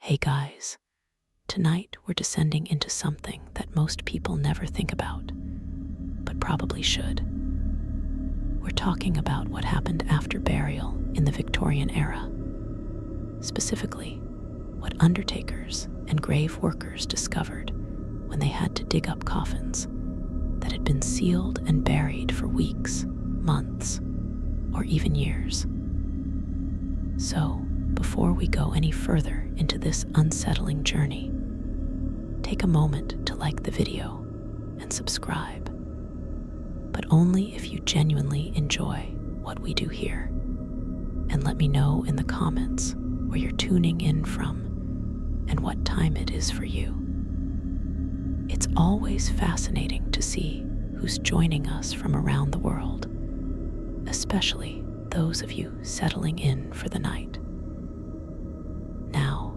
Hey guys, tonight we're descending into something that most people never think about, but probably should. We're talking about what happened after burial in the Victorian era. Specifically, what undertakers and grave workers discovered when they had to dig up coffins that had been sealed and buried for weeks, months, or even years. So, before we go any further into this unsettling journey, take a moment to like the video and subscribe, but only if you genuinely enjoy what we do here. And let me know in the comments where you're tuning in from and what time it is for you. It's always fascinating to see who's joining us from around the world, especially those of you settling in for the night. Now,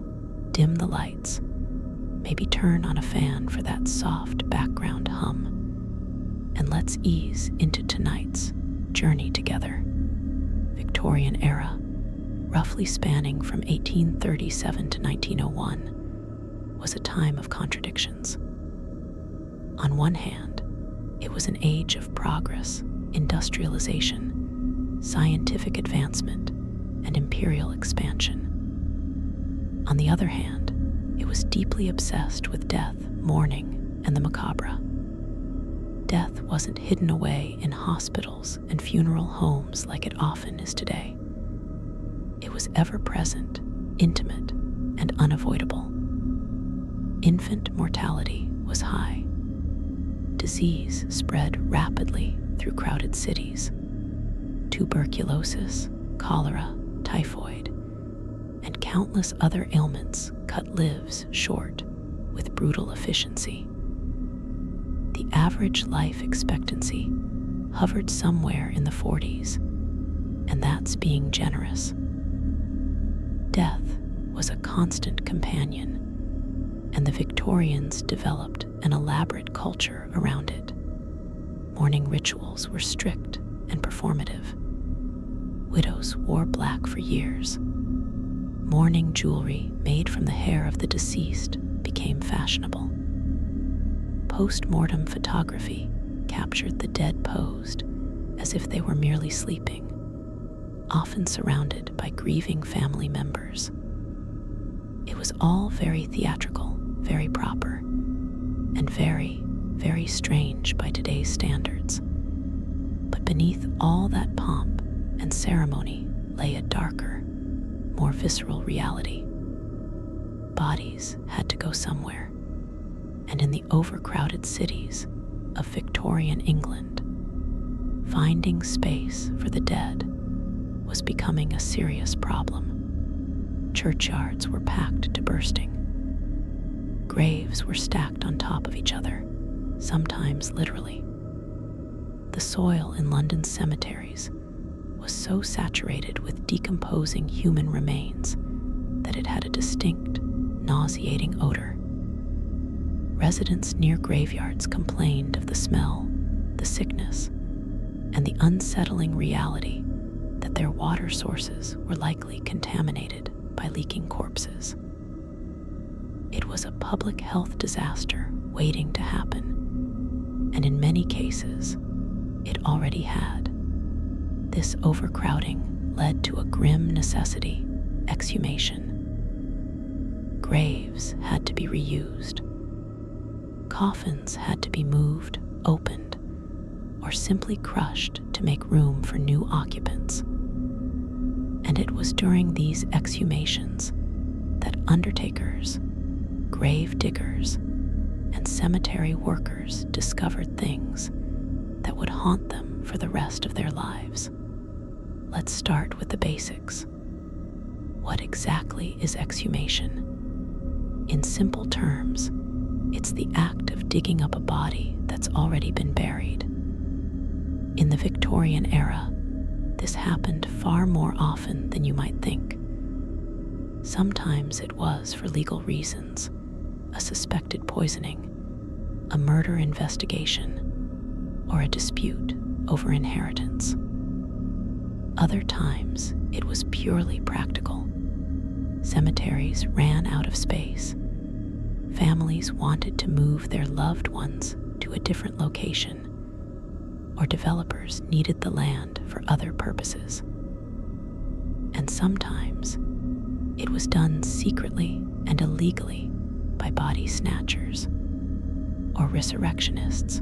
dim the lights, maybe turn on a fan for that soft background hum, and let's ease into tonight's journey together. Victorian era, roughly spanning from 1837 to 1901, was a time of contradictions. On one hand, it was an age of progress, industrialization, scientific advancement, and imperial expansion. On the other hand, it was deeply obsessed with death, mourning, and the macabre. Death wasn't hidden away in hospitals and funeral homes like it often is today. It was ever present, intimate, and unavoidable. Infant mortality was high. Disease spread rapidly through crowded cities. Tuberculosis, cholera, typhoid, and countless other ailments cut lives short with brutal efficiency. The average life expectancy hovered somewhere in the 40s, and that's being generous. Death was a constant companion, and the Victorians developed an elaborate culture around it. Mourning rituals were strict and performative. Widows wore black for years. Mourning jewelry made from the hair of the deceased became fashionable. Post-mortem photography captured the dead posed as if they were merely sleeping, often surrounded by grieving family members. It was all very theatrical, very proper, and very, very strange by today's standards. But beneath all that pomp and ceremony lay a darker, more visceral reality. Bodies had to go somewhere, and in the overcrowded cities of Victorian England, finding space for the dead was becoming a serious problem. Churchyards were packed to bursting. Graves were stacked on top of each other, sometimes literally. The soil in London's cemeteries was so saturated with decomposing human remains that it had a distinct, nauseating odor. Residents near graveyards complained of the smell, the sickness, and the unsettling reality that their water sources were likely contaminated by leaking corpses. It was a public health disaster waiting to happen, and in many cases, it already had. This overcrowding led to a grim necessity: exhumation. Graves had to be reused. Coffins had to be moved, opened, or simply crushed to make room for new occupants. And it was during these exhumations that undertakers, grave diggers, and cemetery workers discovered things that would haunt them for the rest of their lives. Let's start with the basics. What exactly is exhumation? In simple terms, it's the act of digging up a body that's already been buried. In the Victorian era, this happened far more often than you might think. Sometimes it was for legal reasons: a suspected poisoning, a murder investigation, or a dispute over inheritance. Other times, it was purely practical: cemeteries ran out of space. Families wanted to move their loved ones to a different location, or developers needed the land for other purposes. And sometimes it was done secretly and illegally by body snatchers or resurrectionists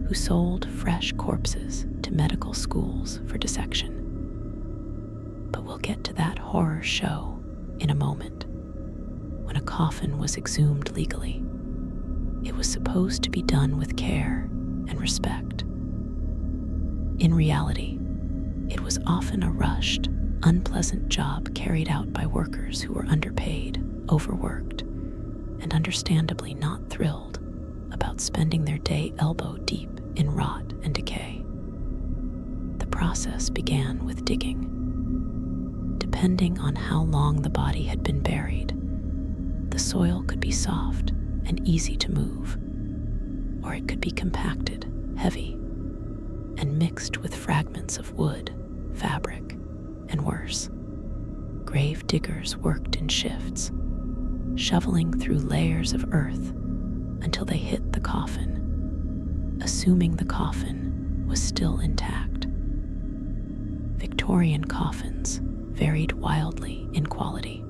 who sold fresh corpses to medical schools for dissection. But we'll get to that horror show in a moment. When a coffin was exhumed legally, it was supposed to be done with care and respect. In reality, it was often a rushed, unpleasant job carried out by workers who were underpaid, overworked, and understandably not thrilled about spending their day elbow deep in rot and decay. The process began with digging. Depending on how long the body had been buried, the soil could be soft and easy to move, or it could be compacted, heavy, and mixed with fragments of wood, fabric, and worse. Grave diggers worked in shifts, shoveling through layers of earth until they hit the coffin, assuming the coffin was still intact. Victorian coffins varied wildly in quality.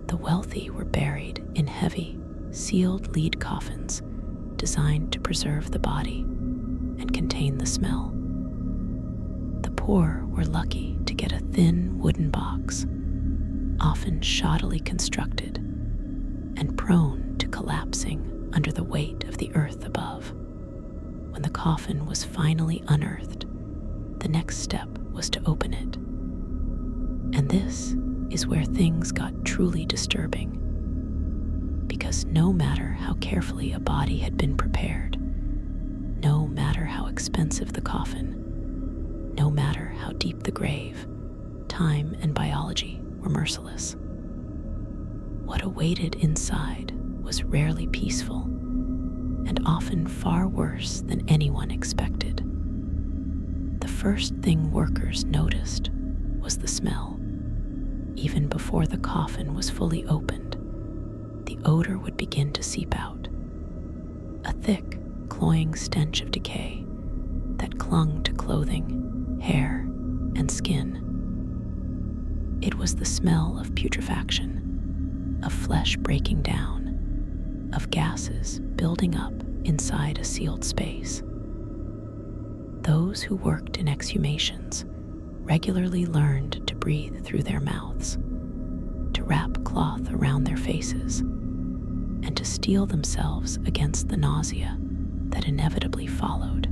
The wealthy were buried in heavy, sealed lead coffins designed to preserve the body and contain the smell. The poor were lucky to get a thin wooden box, often shoddily constructed and prone to collapsing under the weight of the earth above. When the coffin was finally unearthed, the next step was to open it. And this is where things got truly disturbing, because no matter how carefully a body had been prepared, no matter how expensive the coffin, no matter how deep the grave, time and biology were merciless. What awaited inside was rarely peaceful and often far worse than anyone expected. The first thing workers noticed was the smell. Even before the coffin was fully opened, the odor would begin to seep out. A thick, cloying stench of decay that clung to clothing, hair, and skin. It was the smell of putrefaction, of flesh breaking down, of gases building up inside a sealed space. Those who worked in exhumations regularly learned to breathe through their mouths, to wrap cloth around their faces, and to steel themselves against the nausea that inevitably followed.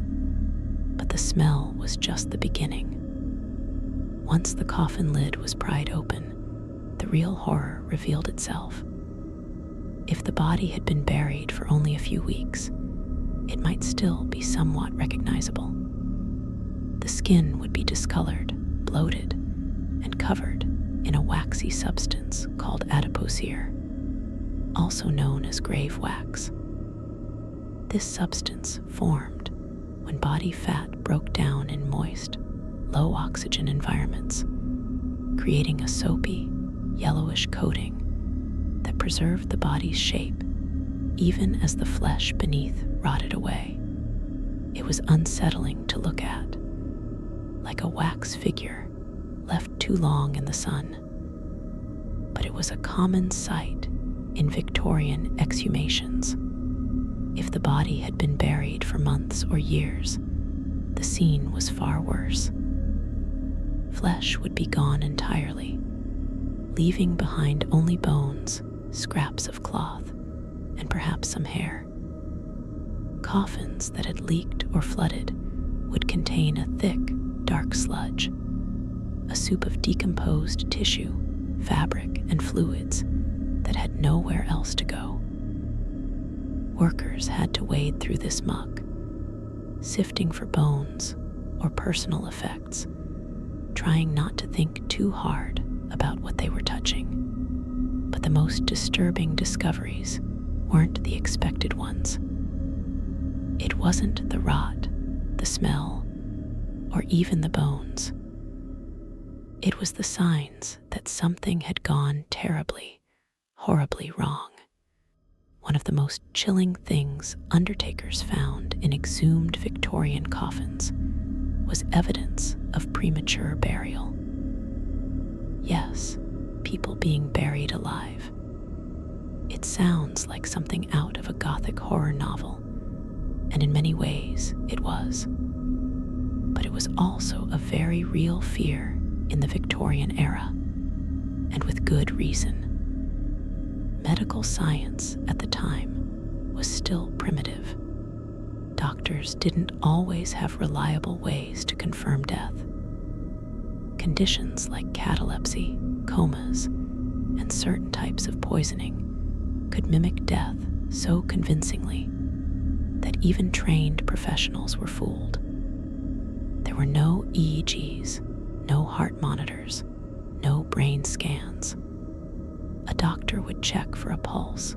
But the smell was just the beginning. Once the coffin lid was pried open, the real horror revealed itself. If the body had been buried for only a few weeks, it might still be somewhat recognizable. The skin would be discolored, bloated, and covered in a waxy substance called adipocere, also known as grave wax. This substance formed when body fat broke down in moist, low-oxygen environments, creating a soapy, yellowish coating that preserved the body's shape even as the flesh beneath rotted away. It was unsettling to look at, like a wax figure left too long in the sun. But it was a common sight in Victorian exhumations. If the body had been buried for months or years, the scene was far worse. Flesh would be gone entirely, leaving behind only bones, scraps of cloth, and perhaps some hair. Coffins that had leaked or flooded would contain a thick, dark sludge, a soup of decomposed tissue, fabric, and fluids that had nowhere else to go. Workers had to wade through this muck, sifting for bones or personal effects, trying not to think too hard about what they were touching. But the most disturbing discoveries weren't the expected ones. It wasn't the rot, the smell, or even the bones. It was the signs that something had gone terribly, horribly wrong. One of the most chilling things undertakers found in exhumed Victorian coffins was evidence of premature burial. Yes, people being buried alive. It sounds like something out of a Gothic horror novel, and in many ways it was. But it was also a very real fear in the Victorian era, and with good reason. Medical science at the time was still primitive. Doctors didn't always have reliable ways to confirm death. Conditions like catalepsy, comas, and certain types of poisoning could mimic death so convincingly that even trained professionals were fooled. There were no EEGs, no heart monitors, no brain scans. A doctor would check for a pulse,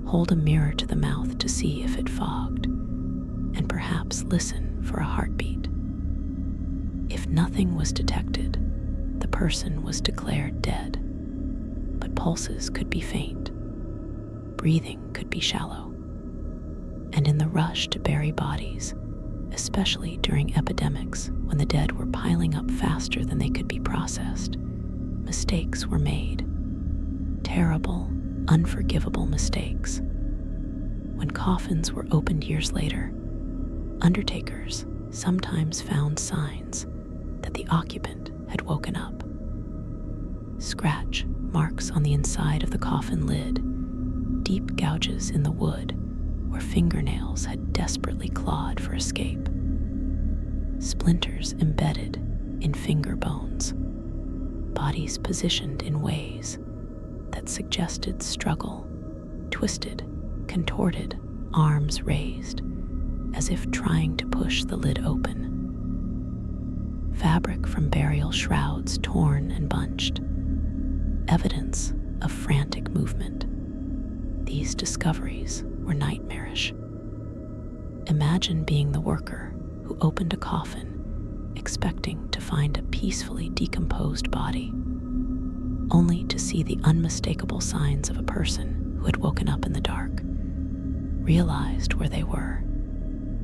hold a mirror to the mouth to see if it fogged, and perhaps listen for a heartbeat. If nothing was detected, the person was declared dead, but pulses could be faint, breathing could be shallow, and in the rush to bury bodies, especially during epidemics when the dead were piling up faster than they could be processed, mistakes were made. Terrible, unforgivable mistakes. When coffins were opened years later, undertakers sometimes found signs that the occupant had woken up. Scratch marks on the inside of the coffin lid, deep gouges in the wood where fingernails had desperately clawed for escape, splinters embedded in finger bones, bodies positioned in ways that suggested struggle, twisted, contorted, arms raised, as if trying to push the lid open. Fabric from burial shrouds torn and bunched, evidence of frantic movement. These discoveries were nightmarish. Imagine being the worker who opened a coffin, expecting to find a peacefully decomposed body, only to see the unmistakable signs of a person who had woken up in the dark, realized where they were,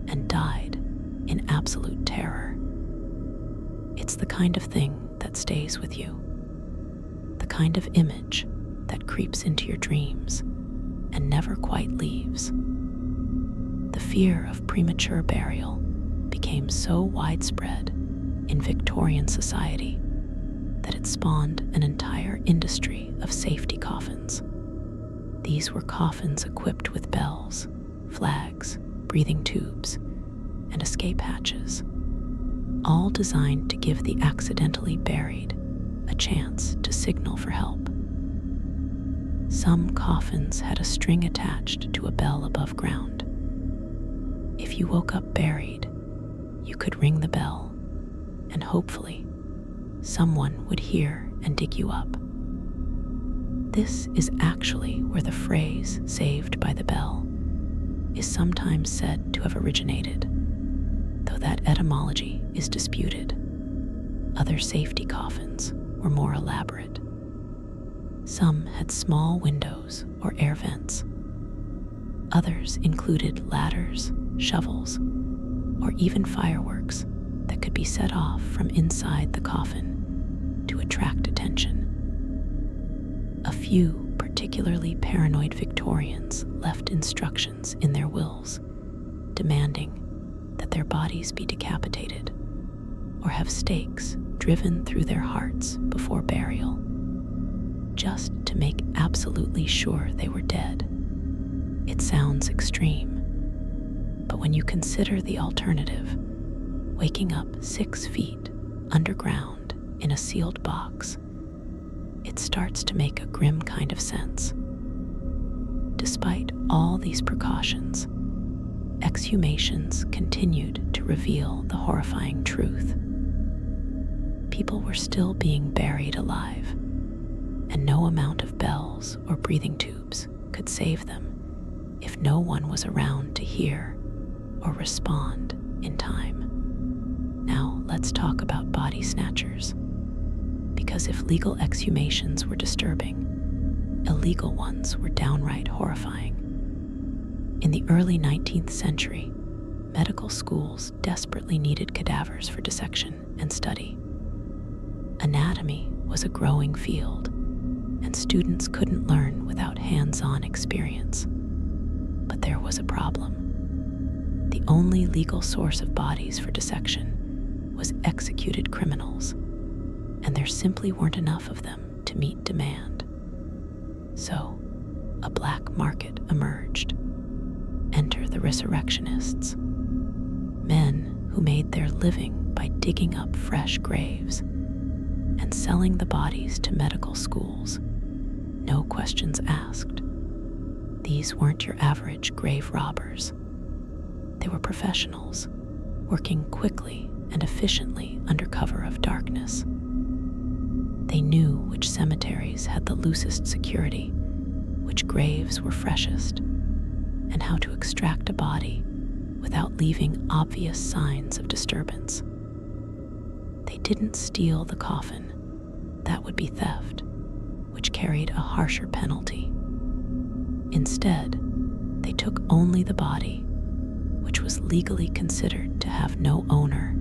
and died in absolute terror. It's the kind of thing that stays with you, the kind of image that creeps into your dreams and never quite leaves. The fear of premature burial became so widespread in Victorian society that it spawned an entire industry of safety coffins. These were coffins equipped with bells, flags, breathing tubes, and escape hatches, all designed to give the accidentally buried a chance to signal for help. Some coffins had a string attached to a bell above ground. If you woke up buried, you could ring the bell, and hopefully, someone would hear and dig you up. This is actually where the phrase "saved by the bell" is sometimes said to have originated, though that etymology is disputed. Other safety coffins were more elaborate. Some had small windows or air vents. Others included ladders, shovels, or even fireworks that could be set off from inside the coffin to attract attention. A few particularly paranoid Victorians left instructions in their wills, demanding that their bodies be decapitated or have stakes driven through their hearts before burial, just to make absolutely sure they were dead. It sounds extreme, but when you consider the alternative, waking up 6 feet underground in a sealed box, it starts to make a grim kind of sense. Despite all these precautions, exhumations continued to reveal the horrifying truth. People were still being buried alive, and no amount of bells or breathing tubes could save them if no one was around to hear or respond in time. Now let's talk about body snatchers. Because if legal exhumations were disturbing, illegal ones were downright horrifying. In the early 19th century, medical schools desperately needed cadavers for dissection and study. Anatomy was a growing field, and students couldn't learn without hands-on experience. But there was a problem. The only legal source of bodies for dissection was executed criminals, and there simply weren't enough of them to meet demand. So, a black market emerged. Enter the resurrectionists, men who made their living by digging up fresh graves and selling the bodies to medical schools. No questions asked. These weren't your average grave robbers. They were professionals, working quickly and efficiently under cover of darkness. They knew which cemeteries had the loosest security, which graves were freshest, and how to extract a body without leaving obvious signs of disturbance. They didn't steal the coffin. That would be theft, which carried a harsher penalty. Instead, they took only the body, which was legally considered to have no owner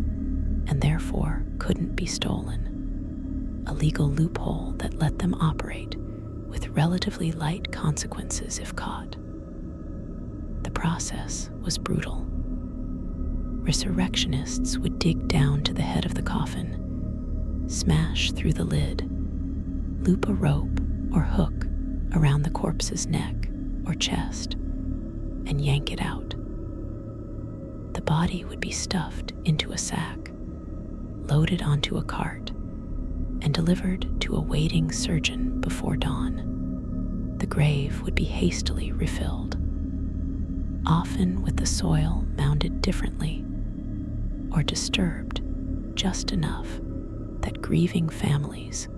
and therefore couldn't be stolen, a legal loophole that let them operate with relatively light consequences if caught. The process was brutal. Resurrectionists would dig down to the head of the coffin, smash through the lid, loop a rope or hook around the corpse's neck or chest, and yank it out. The body would be stuffed into a sack, loaded onto a cart, and delivered to a waiting surgeon before dawn. The grave would be hastily refilled, often with the soil mounded differently or disturbed just enough that grieving families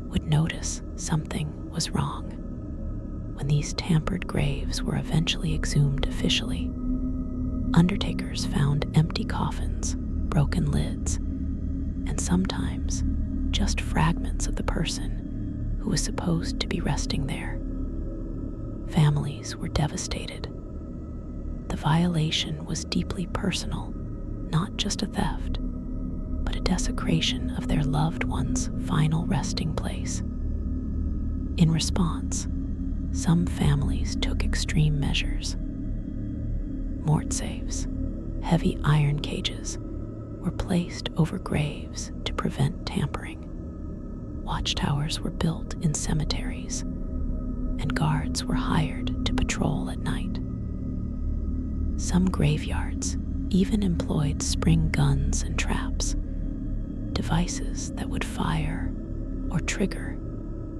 would notice something was wrong. When these tampered graves were eventually exhumed officially, undertakers found empty coffins, broken lids, and sometimes just fragments of the person who was supposed to be resting there. Families were devastated. The violation was deeply personal, not just a theft, but a desecration of their loved one's final resting place. In response, some families took extreme measures. Mort safes, heavy iron cages, were placed over graves to prevent tampering. Watchtowers were built in cemeteries, and guards were hired to patrol at night. Some graveyards even employed spring guns and traps, devices that would fire or trigger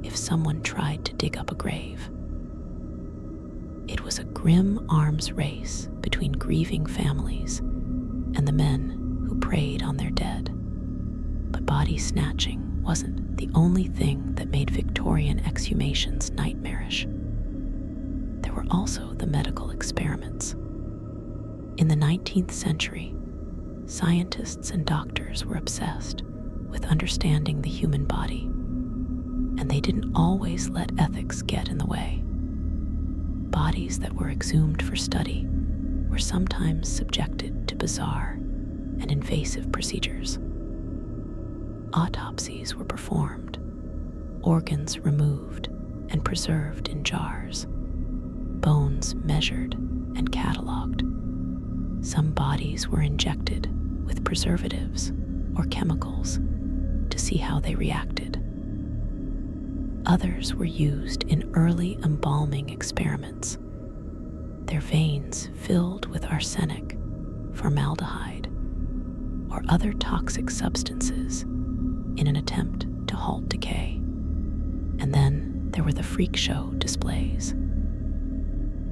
if someone tried to dig up a grave. It was a grim arms race between grieving families and the men who preyed on their dead. But body snatching wasn't the only thing that made Victorian exhumations nightmarish. There were also the medical experiments. In the 19th century, scientists and doctors were obsessed with understanding the human body, and they didn't always let ethics get in the way. Bodies that were exhumed for study were sometimes subjected to bizarre and invasive procedures. Autopsies were performed, organs removed and preserved in jars, bones measured and cataloged. Some bodies were injected with preservatives or chemicals to see how they reacted. Others were used in early embalming experiments, their veins filled with arsenic, formaldehyde, or other toxic substances in an attempt to halt decay. And then there were the freak show displays.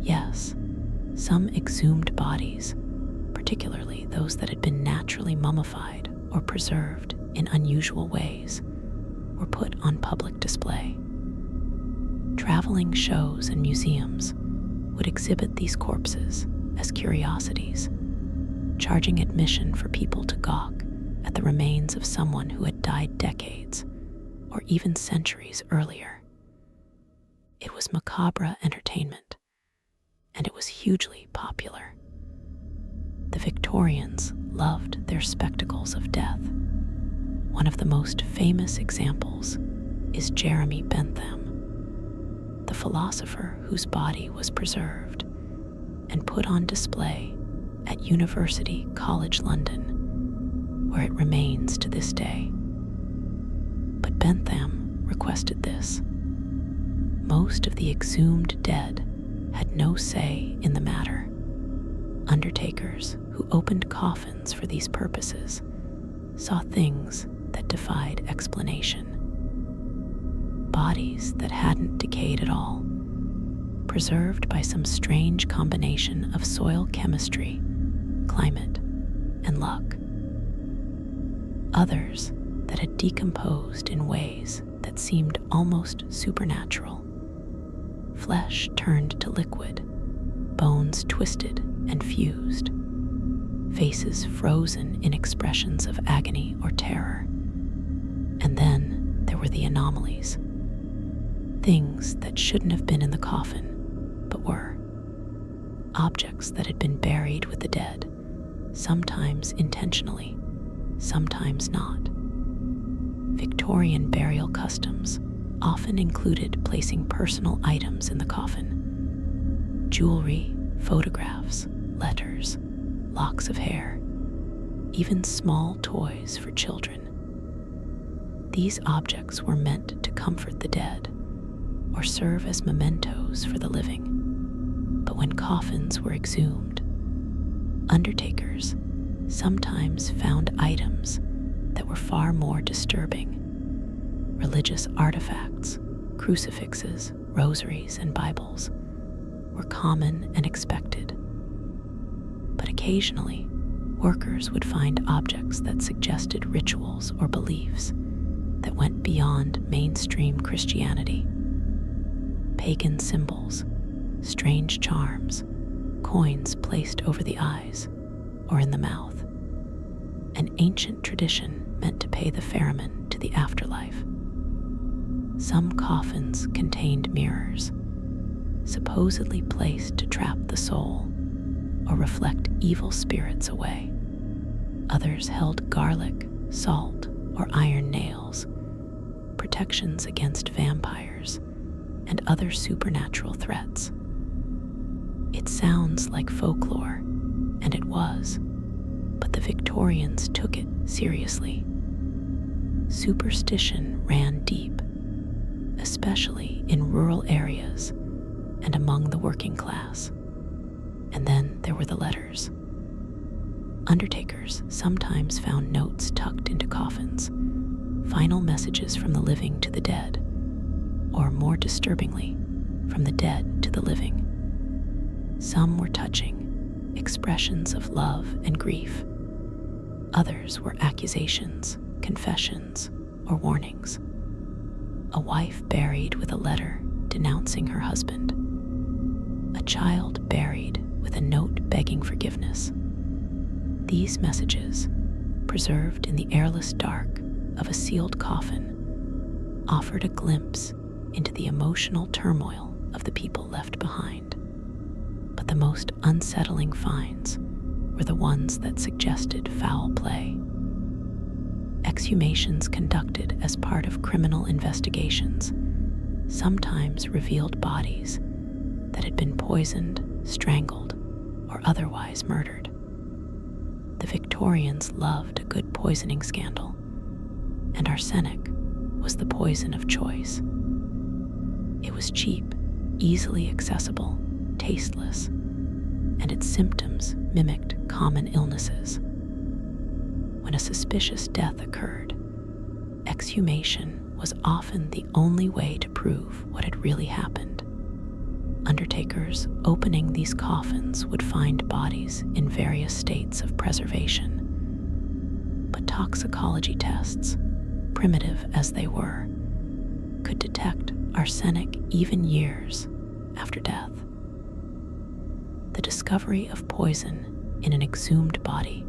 Yes, some exhumed bodies, particularly those that had been naturally mummified or preserved in unusual ways, were put on public display. Traveling shows and museums would exhibit these corpses as curiosities, charging admission for people to gawk at the remains of someone who had died decades, or even centuries earlier. It was macabre entertainment, and it was hugely popular. The Victorians loved their spectacles of death. One of the most famous examples is Jeremy Bentham, the philosopher whose body was preserved and put on display at University College London, where it remains to this day. But Bentham requested this. Most of the exhumed dead had no say in the matter. Undertakers who opened coffins for these purposes saw things that defied explanation. Bodies that hadn't decayed at all, preserved by some strange combination of soil chemistry, climate, and luck. Others that had decomposed in ways that seemed almost supernatural. Flesh turned to liquid, bones twisted and fused, faces frozen in expressions of agony or terror. And then there were the anomalies. Things that shouldn't have been in the coffin, but were. Objects that had been buried with the dead, sometimes intentionally, sometimes not. Victorian burial customs often included placing personal items in the coffin. Jewelry, photographs, letters, locks of hair, even small toys for children. These objects were meant to comfort the dead or serve as mementos for the living. But when coffins were exhumed, undertakers sometimes found items that were far more disturbing. Religious artifacts, crucifixes, rosaries, and Bibles were common and expected. But occasionally, workers would find objects that suggested rituals or beliefs that went beyond mainstream Christianity. Pagan symbols, strange charms, coins placed over the eyes or in the mouth. An ancient tradition meant to pay the ferryman to the afterlife. Some coffins contained mirrors, supposedly placed to trap the soul or reflect evil spirits away. Others held garlic, salt, or iron nails, protections against vampires and other supernatural threats. It sounds like folklore, and it was, but the Victorians took it seriously. Superstition ran deep, especially in rural areas and among the working class. And then there were the letters. Undertakers sometimes found notes tucked into coffins, final messages from the living to the dead, or more disturbingly, from the dead to the living. Some were touching, expressions of love and grief. Others were accusations, confessions, or warnings. A wife buried with a letter denouncing her husband. A child buried with a note begging forgiveness. These messages, preserved in the airless dark of a sealed coffin, offered a glimpse into the emotional turmoil of the people left behind. But the most unsettling finds were the ones that suggested foul play. Exhumations conducted as part of criminal investigations sometimes revealed bodies that had been poisoned, strangled, or otherwise murdered. The Victorians loved a good poisoning scandal, and arsenic was the poison of choice. It was cheap, easily accessible, tasteless, and its symptoms mimicked common illnesses. When a suspicious death occurred, exhumation was often the only way to prove what had really happened. Undertakers opening these coffins would find bodies in various states of preservation. But toxicology tests, primitive as they were, could detect arsenic even years after death. The discovery of poison in an exhumed body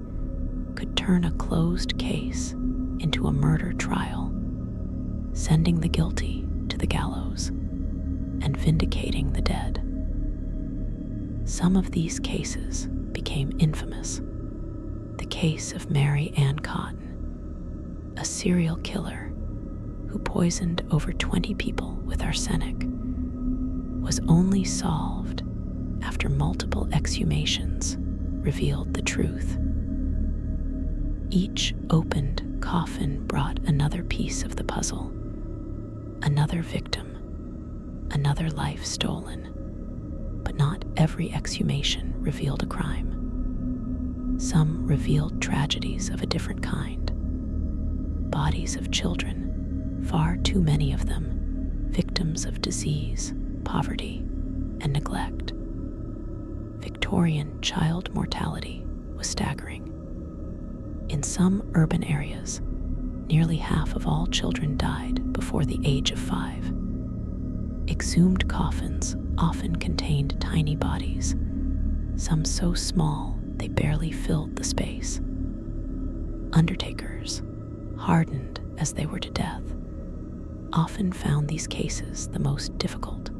could turn a closed case into a murder trial, sending the guilty to the gallows and vindicating the dead. Some of these cases became infamous. The case of Mary Ann Cotton, a serial killer who poisoned over 20 people with arsenic, was only solved after multiple exhumations revealed the truth. Each opened coffin brought another piece of the puzzle, another victim, another life stolen. But not every exhumation revealed a crime. Some revealed tragedies of a different kind. Bodies of children, far too many of them, victims of disease, poverty, and neglect. Victorian child mortality was staggering. In some urban areas, nearly half of all children died before the age of 5. Exhumed coffins often contained tiny bodies, some so small they barely filled the space. Undertakers, hardened as they were to death, often found these cases the most difficult.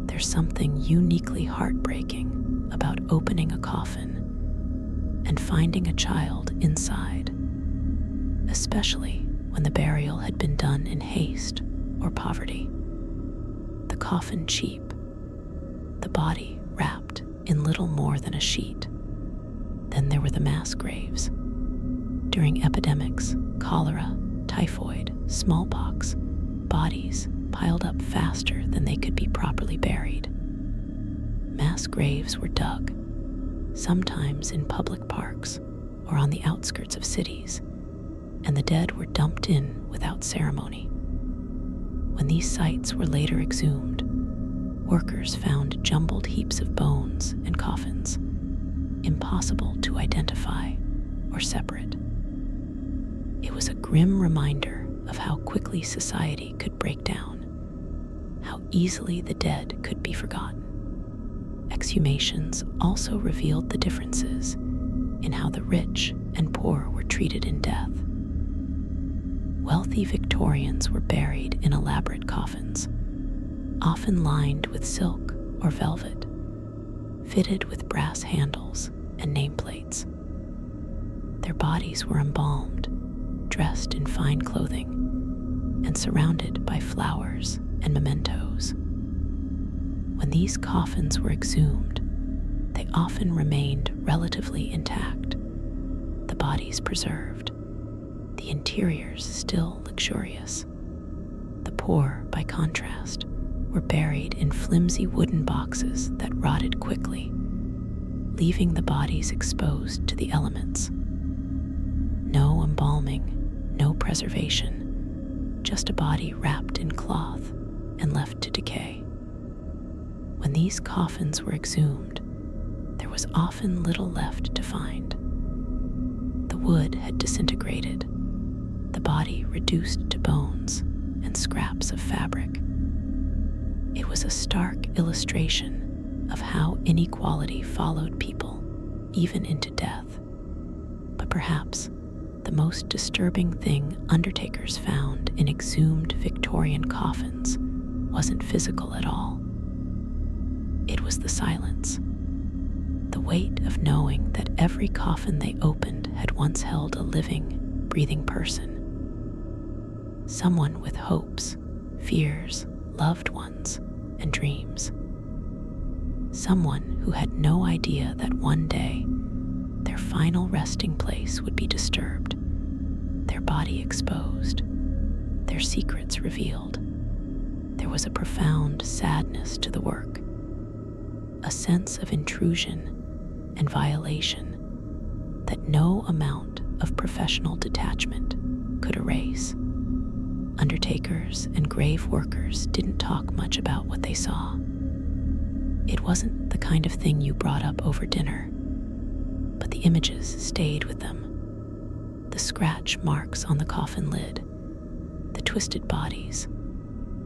There's something uniquely heartbreaking about opening a coffin and finding a child inside, especially when the burial had been done in haste or poverty. The coffin cheap, the body wrapped in little more than a sheet. Then there were the mass graves. During epidemics, cholera, typhoid, smallpox, bodies piled up faster than they could be properly buried. Mass graves were dug, sometimes in public parks or on the outskirts of cities, and the dead were dumped in without ceremony. When these sites were later exhumed, workers found jumbled heaps of bones and coffins, impossible to identify or separate. It was a grim reminder of how quickly society could break down, how easily the dead could be forgotten. Exhumations also revealed the differences in how the rich and poor were treated in death. Wealthy Victorians were buried in elaborate coffins, often lined with silk or velvet, fitted with brass handles and nameplates. Their bodies were embalmed, dressed in fine clothing, and surrounded by flowers and mementos. When these coffins were exhumed, they often remained relatively intact, the bodies preserved, the interiors still luxurious. The poor, by contrast, were buried in flimsy wooden boxes that rotted quickly, leaving the bodies exposed to the elements. No embalming, no preservation, just a body wrapped in cloth and left to decay. When these coffins were exhumed, there was often little left to find. The wood had disintegrated, the body reduced to bones and scraps of fabric. It was a stark illustration of how inequality followed people, even into death. But perhaps the most disturbing thing undertakers found in exhumed Victorian coffins wasn't physical at all. It was the silence, the weight of knowing that every coffin they opened had once held a living, breathing person. Someone with hopes, fears, loved ones, and dreams. Someone who had no idea that one day their final resting place would be disturbed, their body exposed, their secrets revealed. There was a profound sadness to the work, a sense of intrusion and violation that no amount of professional detachment could erase. Undertakers and grave workers didn't talk much about what they saw. It wasn't the kind of thing you brought up over dinner, but the images stayed with them. The scratch marks on the coffin lid, the twisted bodies,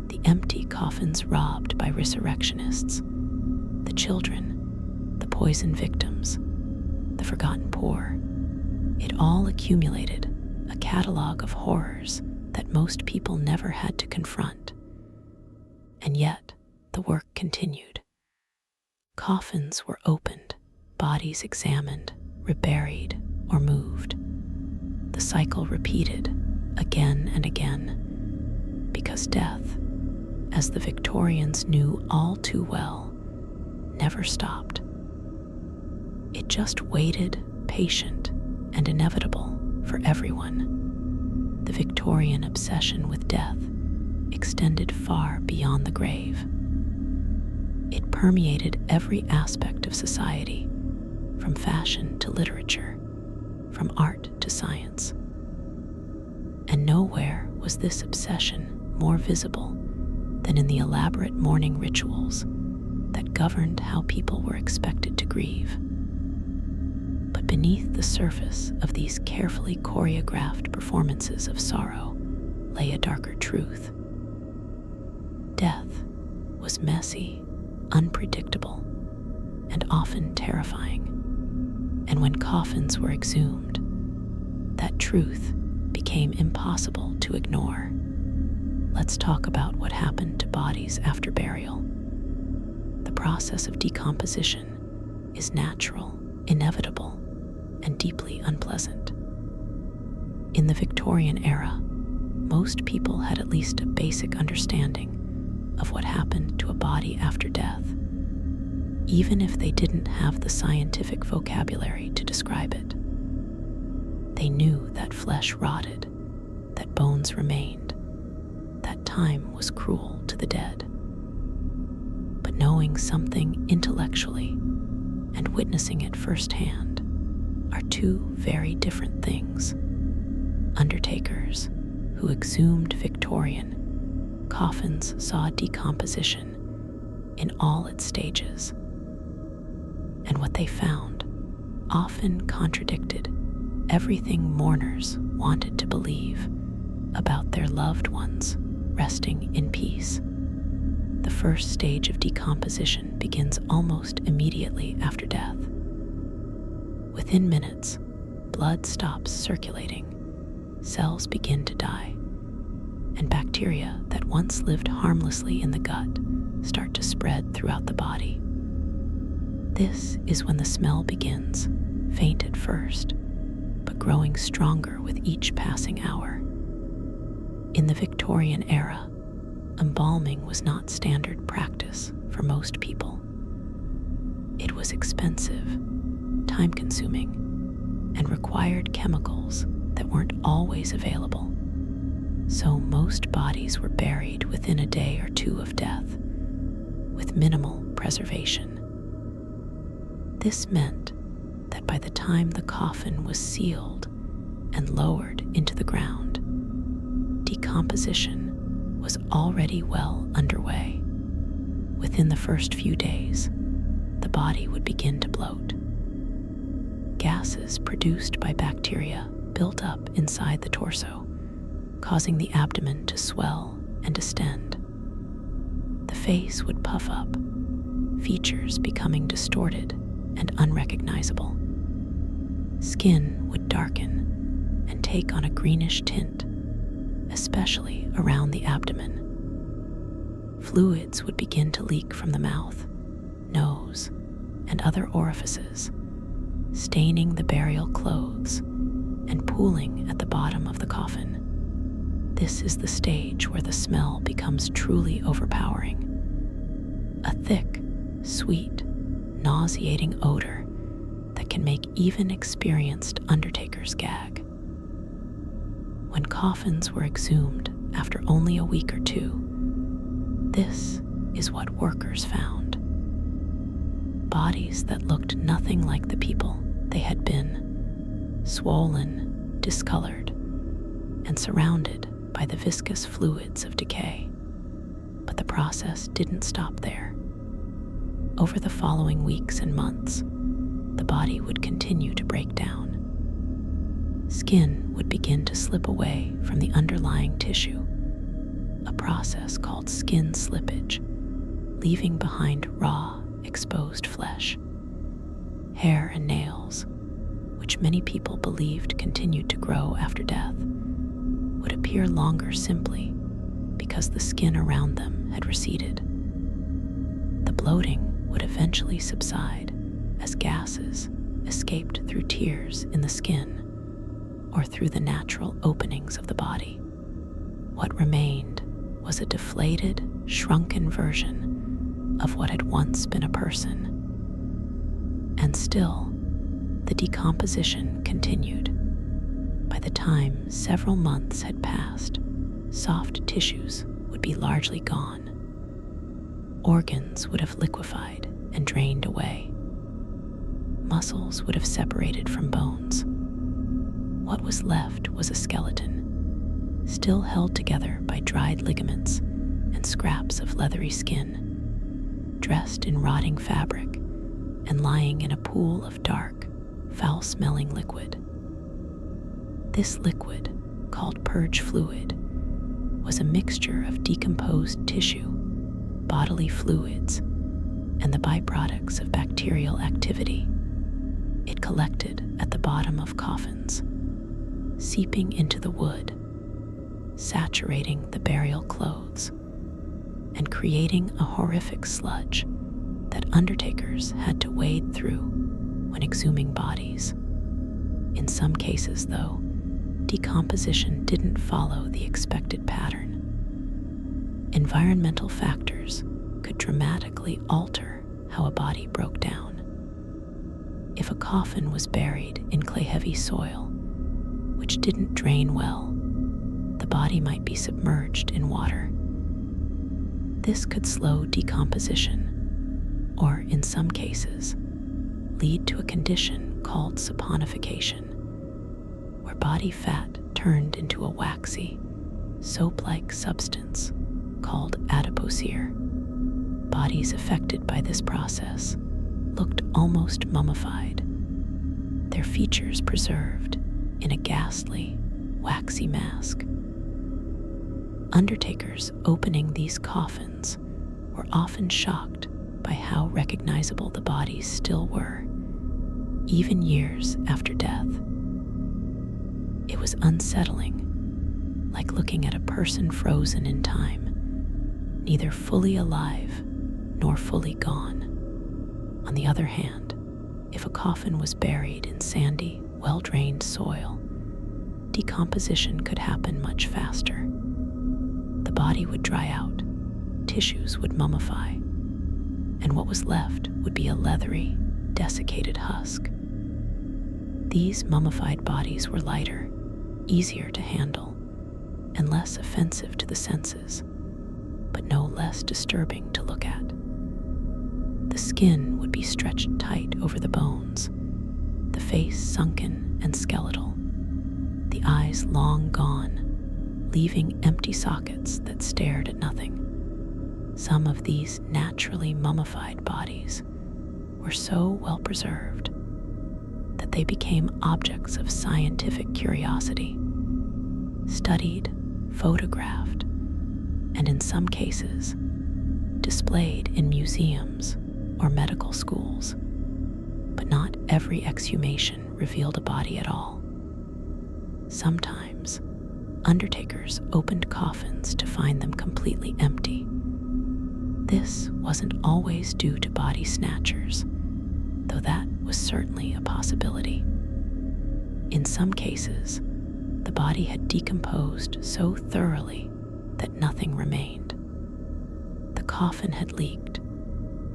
the empty coffins robbed by resurrectionists, the children, the poison victims, the forgotten poor. It all accumulated, a catalog of horrors that most people never had to confront. And yet, the work continued. Coffins were opened, bodies examined, reburied, or moved. The cycle repeated again and again, because death, as the Victorians knew all too well, never stopped. It just waited, patient and inevitable for everyone. The Victorian obsession with death extended far beyond the grave. It permeated every aspect of society, from fashion to literature, from art to science. And nowhere was this obsession more visible than in the elaborate mourning rituals that governed how people were expected to grieve. But beneath the surface of these carefully choreographed performances of sorrow lay a darker truth. Death was messy, unpredictable, and often terrifying. And when coffins were exhumed, that truth became impossible to ignore. Let's talk about what happened to bodies after burial. The process of decomposition is natural, inevitable, and deeply unpleasant. In the Victorian era, most people had at least a basic understanding of what happened to a body after death, even if they didn't have the scientific vocabulary to describe it. They knew that flesh rotted, that bones remained, that time was cruel to the dead. But knowing something intellectually and witnessing it firsthand are two very different things. Undertakers, who exhumed Victorian coffins, saw decomposition in all its stages, and what they found often contradicted everything mourners wanted to believe about their loved ones resting in peace. The first stage of decomposition begins almost immediately after death. Within minutes, blood stops circulating, cells begin to die, and bacteria that once lived harmlessly in the gut start to spread throughout the body. This is when the smell begins, faint at first, but growing stronger with each passing hour. In the Victorian era, embalming was not standard practice for most people. It was expensive, time-consuming, and required chemicals that weren't always available. So most bodies were buried within a day or two of death, with minimal preservation. This meant that by the time the coffin was sealed and lowered into the ground, decomposition was already well underway. Within the first few days, the body would begin to bloat. Gases produced by bacteria built up inside the torso, causing the abdomen to swell and distend. The face would puff up, features becoming distorted and unrecognizable. Skin would darken and take on a greenish tint, especially around the abdomen. Fluids would begin to leak from the mouth, nose, and other orifices, staining the burial clothes and pooling at the bottom of the coffin. This is the stage where the smell becomes truly overpowering. A thick, sweet, nauseating odor that can make even experienced undertakers gag. When coffins were exhumed after only a week or two, this is what workers found. Bodies that looked nothing like the people they had been, swollen, discolored, and surrounded by the viscous fluids of decay. But the process didn't stop there. Over the following weeks and months, the body would continue to break down. Skin would begin to slip away from the underlying tissue, a process called skin slippage, leaving behind raw, exposed flesh. Hair and nails, which many people believed continued to grow after death, would appear longer simply because the skin around them had receded. The bloating would eventually subside as gases escaped through tears in the skin or through the natural openings of the body. What remained was a deflated, shrunken version of what had once been a person. And still, the decomposition continued. By the time several months had passed, soft tissues would be largely gone. Organs would have liquefied and drained away. Muscles would have separated from bones. What was left was a skeleton, still held together by dried ligaments and scraps of leathery skin, dressed in rotting fabric and lying in a pool of dark, foul-smelling liquid. This liquid, called purge fluid, was a mixture of decomposed tissue, bodily fluids, and the byproducts of bacterial activity. It collected at the bottom of coffins, seeping into the wood, saturating the burial clothes, and creating a horrific sludge that undertakers had to wade through when exhuming bodies. In some cases, though, decomposition didn't follow the expected pattern. Environmental factors could dramatically alter how a body broke down. If a coffin was buried in clay-heavy soil, which didn't drain well, the body might be submerged in water. This could slow decomposition, or in some cases, lead to a condition called saponification, where body fat turned into a waxy, soap-like substance called adipocere. Bodies affected by this process looked almost mummified, their features preserved in a ghastly, waxy mask. Undertakers opening these coffins were often shocked by how recognizable the bodies still were, even years after death. It was unsettling, like looking at a person frozen in time, neither fully alive nor fully gone. On the other hand, if a coffin was buried in sandy, well-drained soil, decomposition could happen much faster. The body would dry out, tissues would mummify, and what was left would be a leathery, desiccated husk. These mummified bodies were lighter, easier to handle, and less offensive to the senses, but no less disturbing to look at. The skin would be stretched tight over the bones, the face sunken and skeletal, the eyes long gone, leaving empty sockets that stared at nothing. Some of these naturally mummified bodies were so well preserved that they became objects of scientific curiosity, studied, photographed, and in some cases, displayed in museums or medical schools. But not every exhumation revealed a body at all. Sometimes, undertakers opened coffins to find them completely empty. This wasn't always due to body snatchers, though that was certainly a possibility. In some cases, the body had decomposed so thoroughly that nothing remained. The coffin had leaked,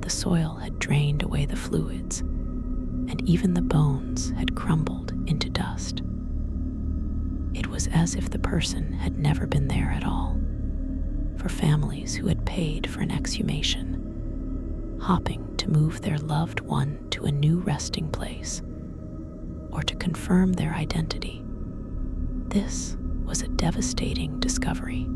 the soil had drained away the fluids, and even the bones had crumbled into dust. It was as if the person had never been there at all. For families who had paid for an exhumation, hopping to move their loved one to a new resting place, or to confirm their identity, this was a devastating discovery.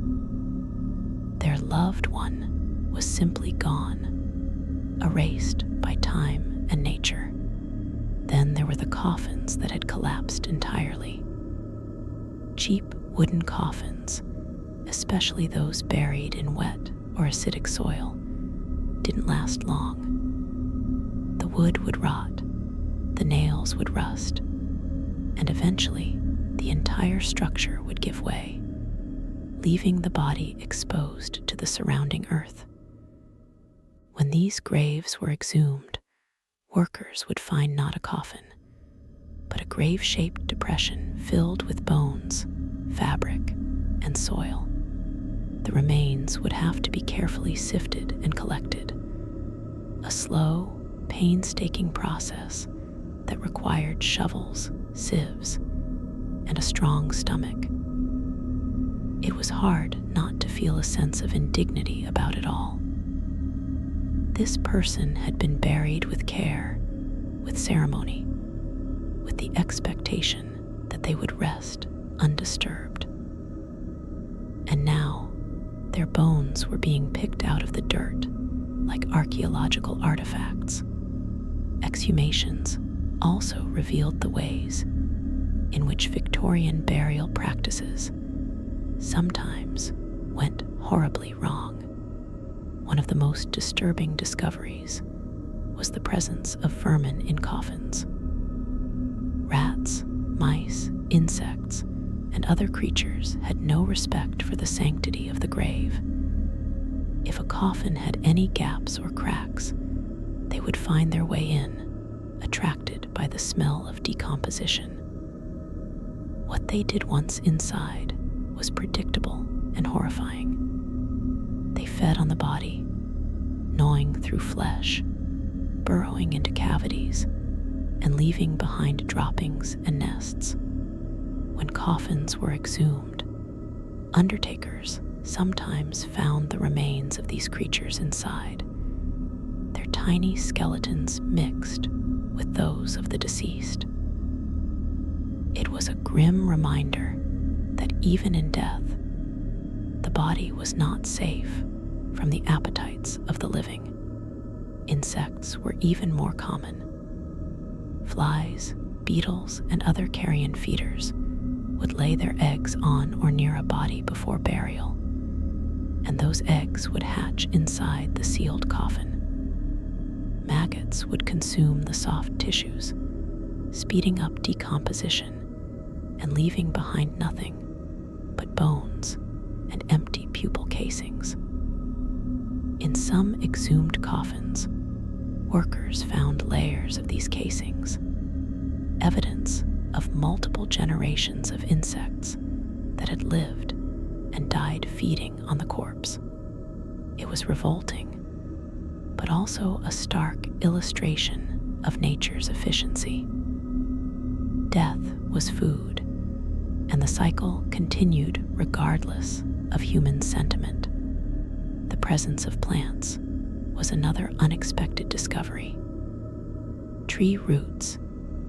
Their loved one was simply gone, erased by time and nature. Then there were the coffins that had collapsed entirely. Cheap wooden coffins, especially those buried in wet or acidic soil, didn't last long. The wood would rot, the nails would rust, and eventually the entire structure would give way. leaving the body exposed to the surrounding earth. When these graves were exhumed, workers would find not a coffin, but a grave-shaped depression filled with bones, fabric, and soil. The remains would have to be carefully sifted and collected, a slow, painstaking process that required shovels, sieves, and a strong stomach. It was hard not to feel a sense of indignity about it all. This person had been buried with care, with ceremony, with the expectation that they would rest undisturbed. And now, their bones were being picked out of the dirt like archaeological artifacts. Exhumations also revealed the ways in which Victorian burial practices sometimes went horribly wrong. One of the most disturbing discoveries was the presence of vermin in coffins. Rats, mice, insects, and other creatures had no respect for the sanctity of the grave. If a coffin had any gaps or cracks, they would find their way in, attracted by the smell of decomposition. What they did once inside was predictable and horrifying. They fed on the body, gnawing through flesh, burrowing into cavities, and leaving behind droppings and nests. When coffins were exhumed, undertakers sometimes found the remains of these creatures inside, their tiny skeletons mixed with those of the deceased. It was a grim reminder that even in death, the body was not safe from the appetites of the living. Insects were even more common. Flies, beetles, and other carrion feeders would lay their eggs on or near a body before burial, and those eggs would hatch inside the sealed coffin. Maggots would consume the soft tissues, speeding up decomposition and leaving behind nothing but bones and empty pupal casings. In some exhumed coffins, workers found layers of these casings, evidence of multiple generations of insects that had lived and died feeding on the corpse. It was revolting, but also a stark illustration of nature's efficiency. Death was food, and the cycle continued regardless of human sentiment. The presence of plants was another unexpected discovery. Tree roots,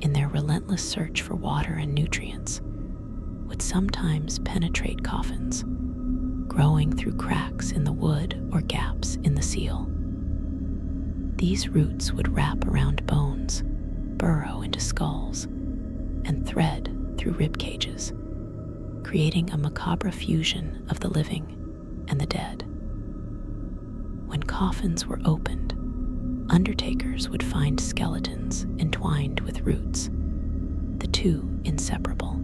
in their relentless search for water and nutrients, would sometimes penetrate coffins, growing through cracks in the wood or gaps in the seal. These roots would wrap around bones, burrow into skulls, and thread through rib cages, creating a macabre fusion of the living and the dead. When coffins were opened, undertakers would find skeletons entwined with roots, the two inseparable.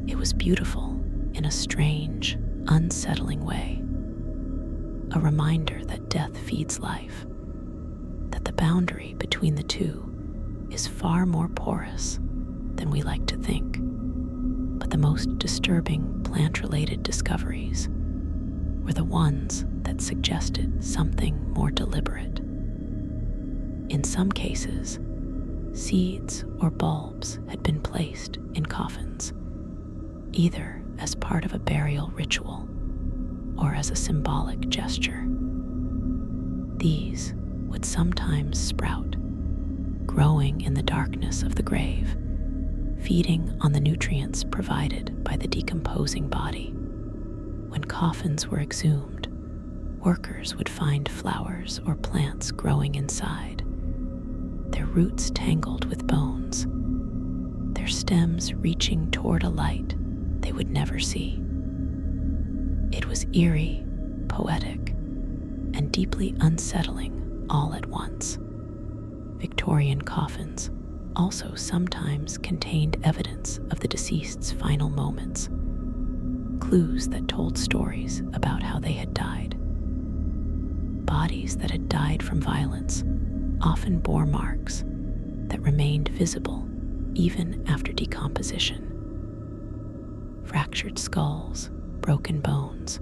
It was beautiful in a strange, unsettling way, a reminder that death feeds life, that the boundary between the two is far more porous than we like to think. But the most disturbing plant-related discoveries were the ones that suggested something more deliberate. In some cases, seeds or bulbs had been placed in coffins, either as part of a burial ritual or as a symbolic gesture. These would sometimes sprout, growing in the darkness of the grave, feeding on the nutrients provided by the decomposing body. When coffins were exhumed, workers would find flowers or plants growing inside, their roots tangled with bones, their stems reaching toward a light they would never see. It was eerie, poetic, and deeply unsettling all at once. Victorian coffins also sometimes contained evidence of the deceased's final moments. clues that told stories about how they had died. Bodies that had died from violence often bore marks that remained visible even after decomposition. Fractured skulls, broken bones,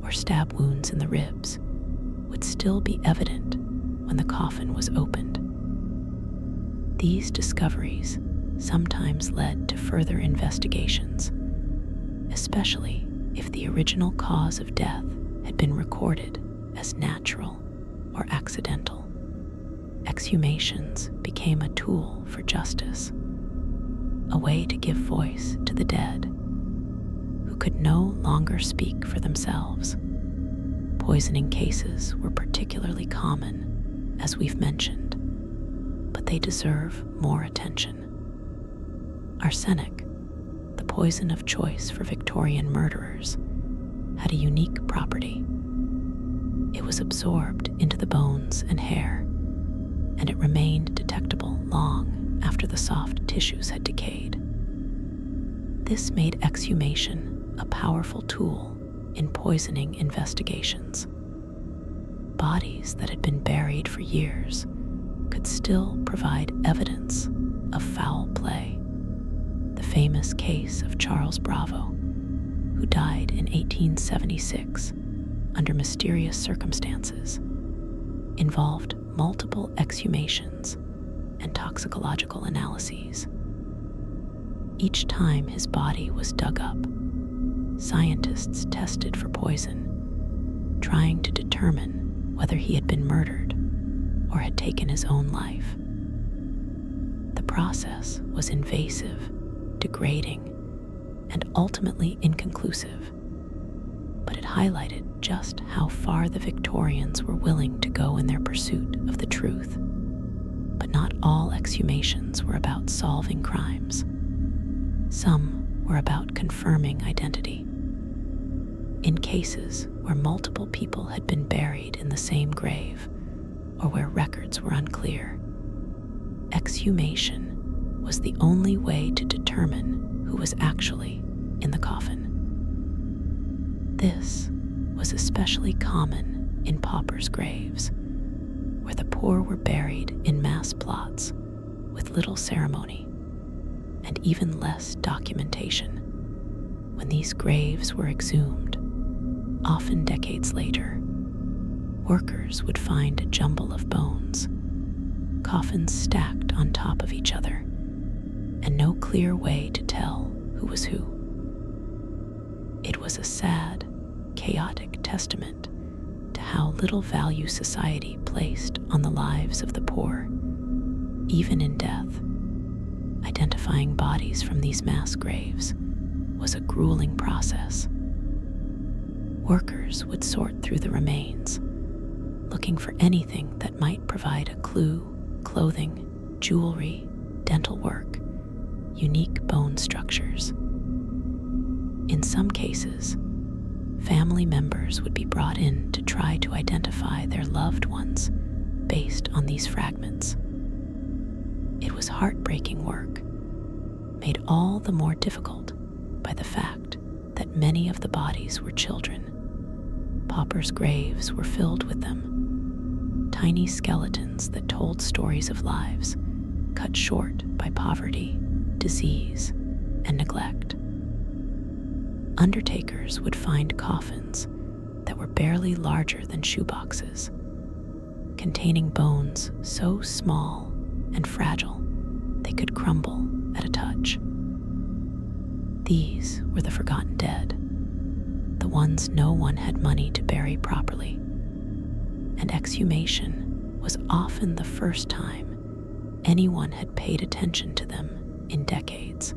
or stab wounds in the ribs would still be evident when the coffin was opened. These discoveries sometimes led to further investigations, especially if the original cause of death had been recorded as natural or accidental. Exhumations became a tool for justice, a way to give voice to the dead who could no longer speak for themselves. Poisoning cases were particularly common, as we've mentioned, but they deserve more attention. Arsenic, the poison of choice for Victorian murderers, had a unique property. It was absorbed into the bones and hair, and it remained detectable long after the soft tissues had decayed. This made exhumation a powerful tool in poisoning investigations. Bodies that had been buried for years could still provide evidence of foul play. The famous case of Charles Bravo, who died in 1876 under mysterious circumstances, involved multiple exhumations and toxicological analyses. Each time his body was dug up, scientists tested for poison, trying to determine whether he had been murdered or had taken his own life. The process was invasive, degrading, and ultimately inconclusive, but it highlighted just how far the Victorians were willing to go in their pursuit of the truth. But not all exhumations were about solving crimes. Some were about confirming identity. In cases where multiple people had been buried in the same grave, or where records were unclear, exhumation was the only way to determine who was actually in the coffin. This was especially common in paupers' graves, where the poor were buried in mass plots with little ceremony and even less documentation. When these graves were exhumed, often decades later, workers would find a jumble of bones, coffins stacked on top of each other, and no clear way to tell who was who. It was a sad, chaotic testament to how little value society placed on the lives of the poor, even in death. Identifying bodies from these mass graves was a grueling process. Workers would sort through the remains, looking for anything that might provide a clue: clothing, jewelry, dental work, unique bone structures. In some cases, family members would be brought in to try to identify their loved ones based on these fragments. It was heartbreaking work, made all the more difficult by the fact that many of the bodies were children. Paupers' graves were filled with them, tiny skeletons that told stories of lives cut short by poverty, disease, and neglect. Undertakers would find coffins that were barely larger than shoeboxes, containing bones so small and fragile they could crumble at a touch. These were the forgotten dead, the ones no one had money to bury properly, and exhumation was often the first time anyone had paid attention to them in decades.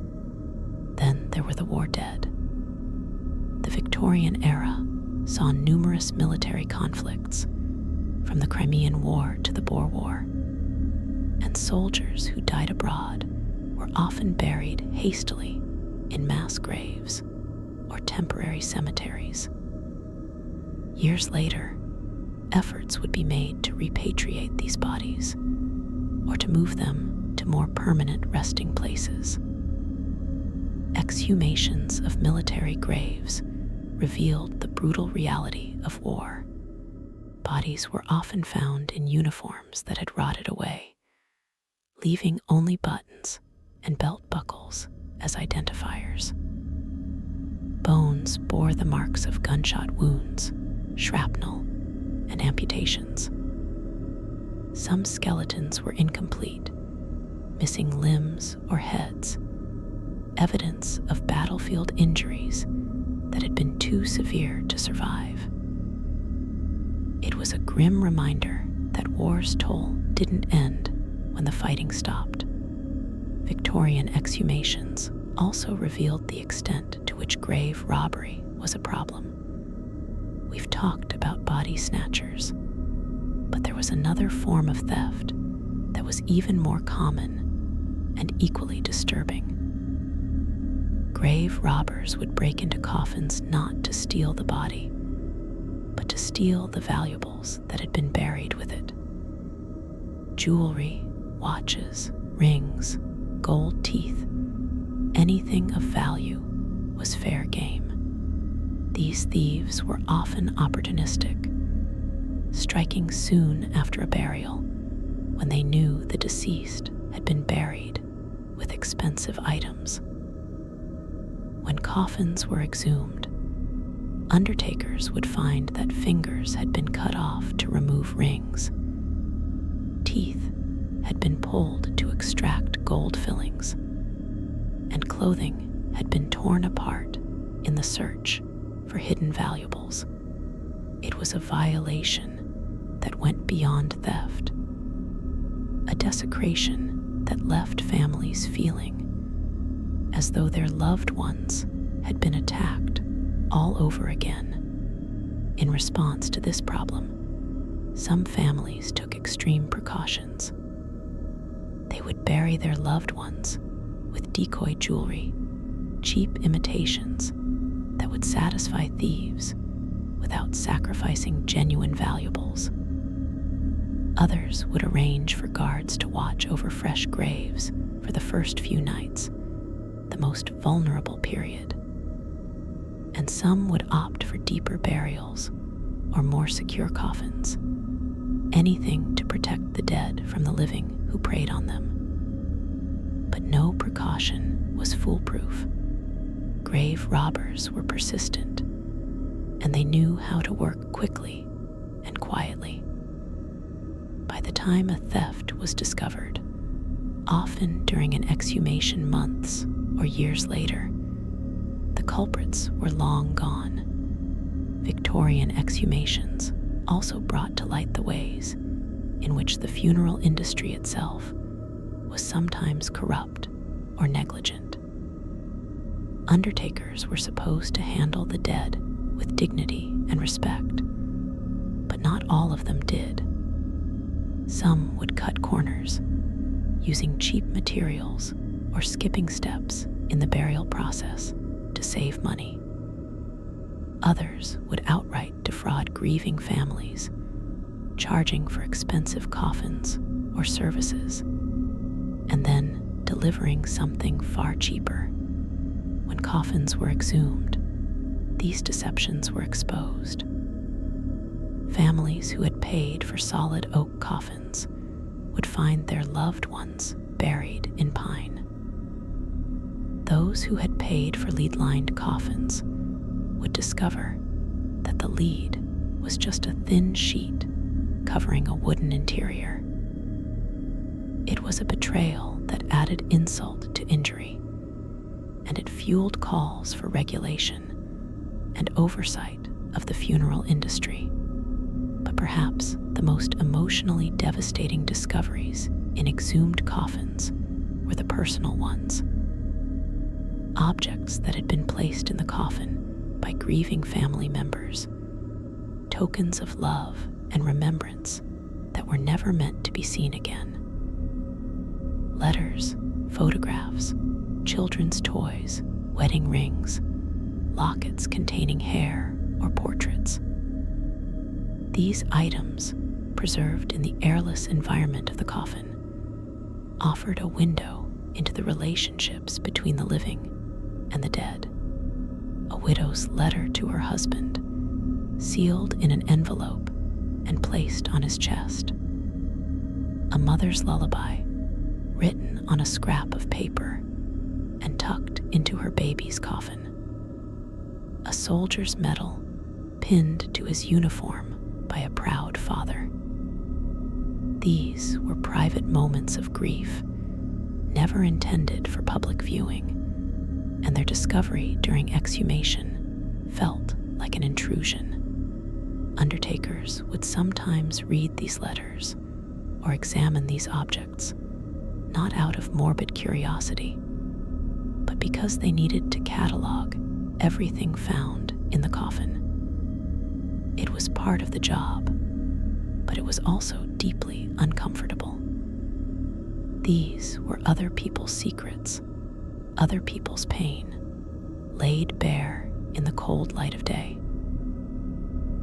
Then there were the war dead. The Victorian era saw numerous military conflicts, from the Crimean War to the Boer War, and soldiers who died abroad were often buried hastily in mass graves or temporary cemeteries. Years later, efforts would be made to repatriate these bodies or to move them to more permanent resting places. Exhumations of military graves revealed the brutal reality of war. Bodies were often found in uniforms that had rotted away, leaving only buttons and belt buckles as identifiers. Bones bore the marks of gunshot wounds, shrapnel, and amputations. Some skeletons were incomplete, missing limbs or heads, evidence of battlefield injuries that had been too severe to survive. It was a grim reminder that war's toll didn't end when the fighting stopped. Victorian exhumations also revealed the extent to which grave robbery was a problem. We've talked about body snatchers, but there was another form of theft that was even more common and equally disturbing. Grave robbers would break into coffins not to steal the body, but to steal the valuables that had been buried with it. Jewelry, watches, rings, gold teeth, anything of value was fair game. These thieves were often opportunistic, striking soon after a burial when they knew the deceased had been buried with expensive items. When coffins were exhumed, undertakers would find that fingers had been cut off to remove rings, teeth had been pulled to extract gold fillings, and clothing had been torn apart in the search for hidden valuables. It was a violation that went beyond theft, a desecration that left families feeling as though their loved ones had been attacked all over again. In response to this problem, some families took extreme precautions. They would bury their loved ones with decoy jewelry, cheap imitations that would satisfy thieves without sacrificing genuine valuables. Others would arrange for guards to watch over fresh graves for the first few nights, the most vulnerable period. And some would opt for deeper burials or more secure coffins, anything to protect the dead from the living who preyed on them. But no precaution was foolproof. Grave robbers were persistent, and they knew how to work quickly and quietly. By the time a theft was discovered, often during an exhumation months or years later, the culprits were long gone. Victorian exhumations also brought to light the ways in which the funeral industry itself was sometimes corrupt or negligent. Undertakers were supposed to handle the dead with dignity and respect, but not all of them did. Some would cut corners, using cheap materials or skipping steps in the burial process to save money. Others would outright defraud grieving families, charging for expensive coffins or services, and then delivering something far cheaper. When coffins were exhumed, these deceptions were exposed. Families who had paid for solid oak coffins would find their loved ones buried in pine. Those who had paid for lead-lined coffins would discover that the lead was just a thin sheet covering a wooden interior. It was a betrayal that added insult to injury, and it fueled calls for regulation and oversight of the funeral industry. But perhaps the most emotionally devastating discoveries in exhumed coffins were the personal ones. Objects that had been placed in the coffin by grieving family members, tokens of love and remembrance that were never meant to be seen again. Letters, photographs, children's toys, wedding rings, lockets containing hair or portraits. These items, preserved in the airless environment of the coffin, offered a window into the relationships between the living and the dead, a widow's letter to her husband, sealed in an envelope and placed on his chest, a mother's lullaby written on a scrap of paper and tucked into her baby's coffin, a soldier's medal pinned to his uniform by a proud father. These were private moments of grief, never intended for public viewing, and their discovery during exhumation felt like an intrusion. Undertakers would sometimes read these letters or examine these objects, not out of morbid curiosity, but because they needed to catalog everything found in the coffin. It was part of the job, but it was also deeply uncomfortable. These were other people's secrets, other people's pain, laid bare in the cold light of day.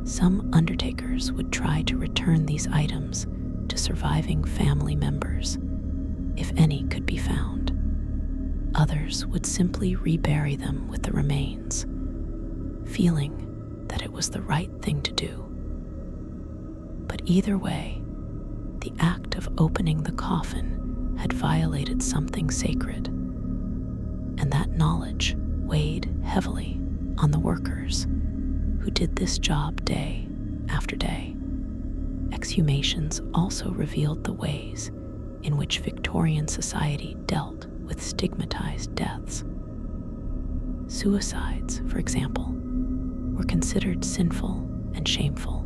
Some undertakers would try to return these items to surviving family members, if any could be found. Others would simply rebury them with the remains, feeling that it was the right thing to do. But either way, the act of opening the coffin had violated something sacred, and that knowledge weighed heavily on the workers who did this job day after day. Exhumations also revealed the ways in which Victorian society dealt with stigmatized deaths. Suicides, for example, were considered sinful and shameful,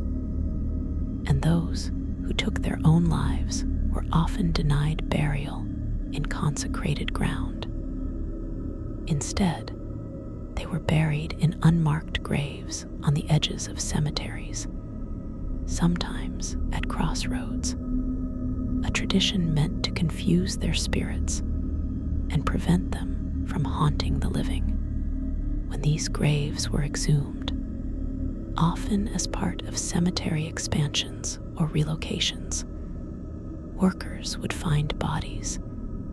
and those who took their own lives were often denied burial in consecrated ground. Instead, they were buried in unmarked graves on the edges of cemeteries, sometimes at crossroads, a tradition meant to confuse their spirits and prevent them from haunting the living. When these graves were exhumed, often as part of cemetery expansions or relocations, workers would find bodies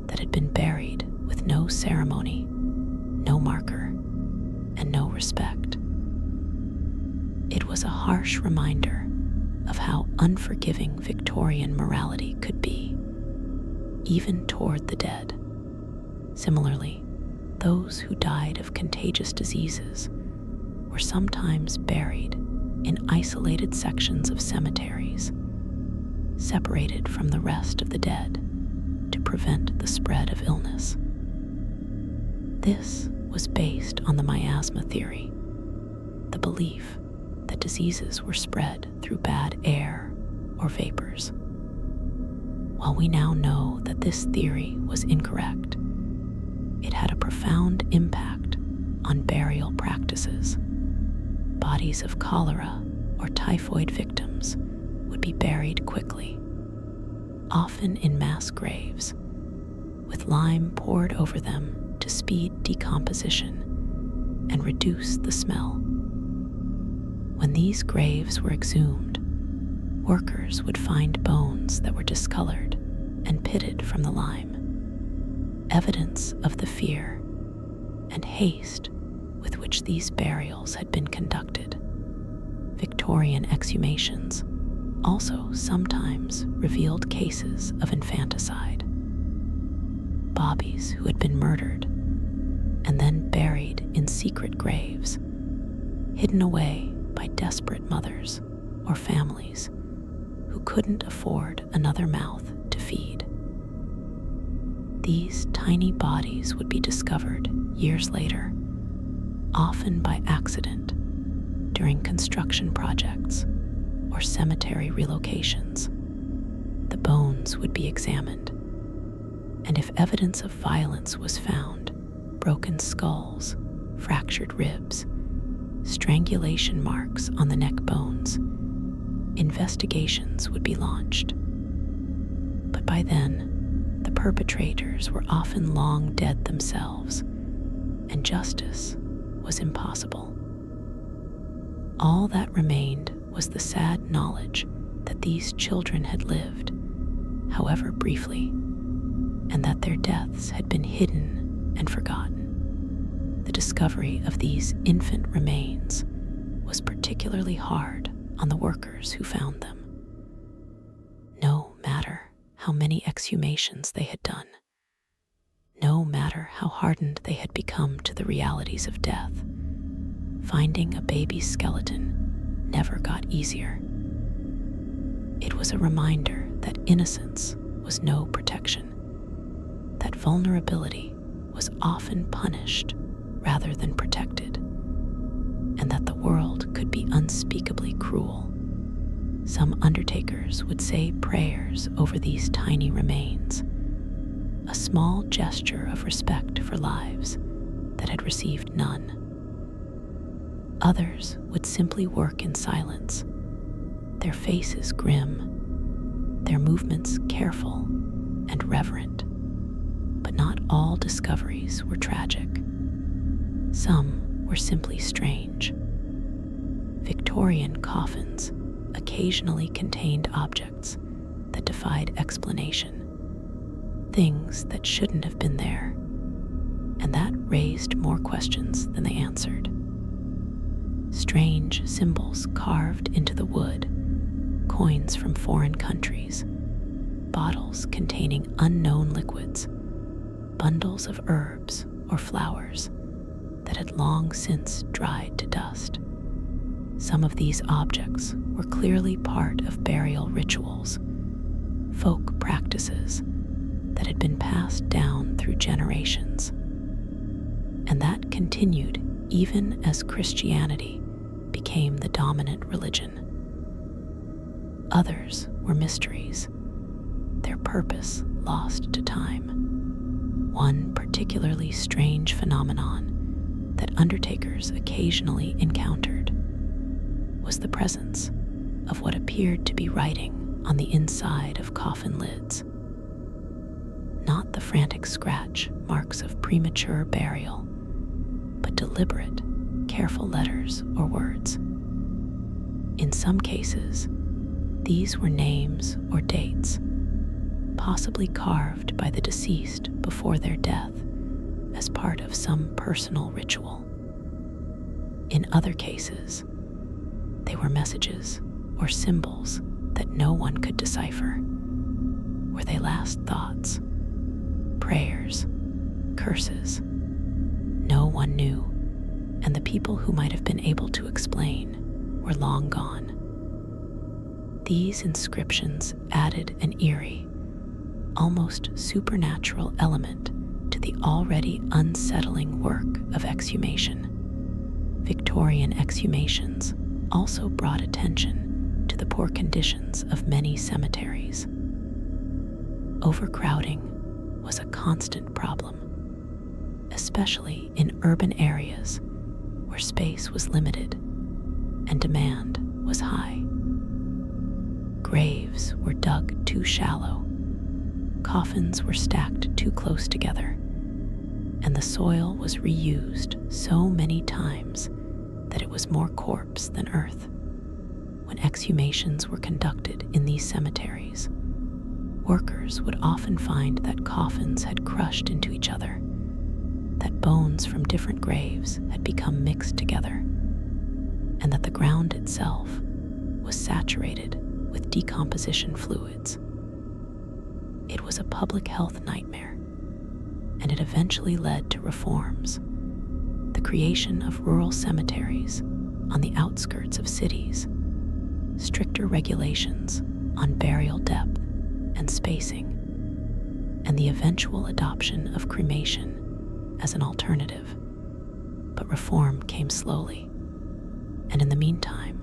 that had been buried with no ceremony, no marker, and no respect. It was a harsh reminder of how unforgiving Victorian morality could be, even toward the dead. Similarly, those who died of contagious diseases were sometimes buried in isolated sections of cemeteries, separated from the rest of the dead to prevent the spread of illness. This was based on the miasma theory, the belief that diseases were spread through bad air or vapors. While we now know that this theory was incorrect, it had a profound impact on burial practices. Bodies of cholera or typhoid victims would be buried quickly, often in mass graves, with lime poured over them to speed decomposition and reduce the smell. When these graves were exhumed, workers would find bones that were discolored and pitted from the lime, evidence of the fear and haste with which these burials had been conducted. Victorian exhumations also sometimes revealed cases of infanticide. Bobbies who had been murdered and then buried in secret graves, hidden away by desperate mothers or families who couldn't afford another mouth to feed. These tiny bodies would be discovered years later, often by accident during construction projects or cemetery relocations. The bones would be examined, and if evidence of violence was found, broken skulls, fractured ribs, strangulation marks on the neck bones, investigations would be launched. But by then, the perpetrators were often long dead themselves, and justice was impossible. All that remained was the sad knowledge that these children had lived, however briefly, and that their deaths had been hidden and forgotten. The discovery of these infant remains was particularly hard on the workers who found them. No matter how many exhumations they had done, no matter how hardened they had become to the realities of death, finding a baby's skeleton never got easier. It was a reminder that innocence was no protection, that vulnerability was often punished rather than protected, and that the world could be unspeakably cruel. Some undertakers would say prayers over these tiny remains, a small gesture of respect for lives that had received none. Others would simply work in silence, their faces grim, their movements careful and reverent. But not all discoveries were tragic. Some were simply strange. Victorian coffins occasionally contained objects that defied explanation, things that shouldn't have been there, and that raised more questions than they answered. Strange symbols carved into the wood, coins from foreign countries, bottles containing unknown liquids, bundles of herbs or flowers that had long since dried to dust. Some of these objects were clearly part of burial rituals, folk practices that had been passed down through generations, and that continued even as Christianity became the dominant religion. Others were mysteries, their purpose lost to time. One particularly strange phenomenon that undertakers occasionally encountered was the presence of what appeared to be writing on the inside of coffin lids. Not the frantic scratch marks of premature burial, but deliberate, careful letters or words. In some cases, these were names or dates, possibly carved by the deceased before their death as part of some personal ritual. In other cases, they were messages or symbols that no one could decipher. Were they last thoughts, prayers, curses? No one knew, and the people who might have been able to explain were long gone. These inscriptions added an eerie, almost supernatural element to the already unsettling work of exhumation. Victorian exhumations also brought attention to the poor conditions of many cemeteries. Overcrowding was a constant problem, especially in urban areas where space was limited and demand was high. Graves were dug too shallow, coffins were stacked too close together, and the soil was reused so many times that it was more corpse than earth. When exhumations were conducted in these cemeteries, workers would often find that coffins had crushed into each other, that bones from different graves had become mixed together, and that the ground itself was saturated with decomposition fluids. It was a public health nightmare, and it eventually led to reforms. The creation of rural cemeteries on the outskirts of cities, stricter regulations on burial depth and spacing, and the eventual adoption of cremation as an alternative. But reform came slowly, and in the meantime,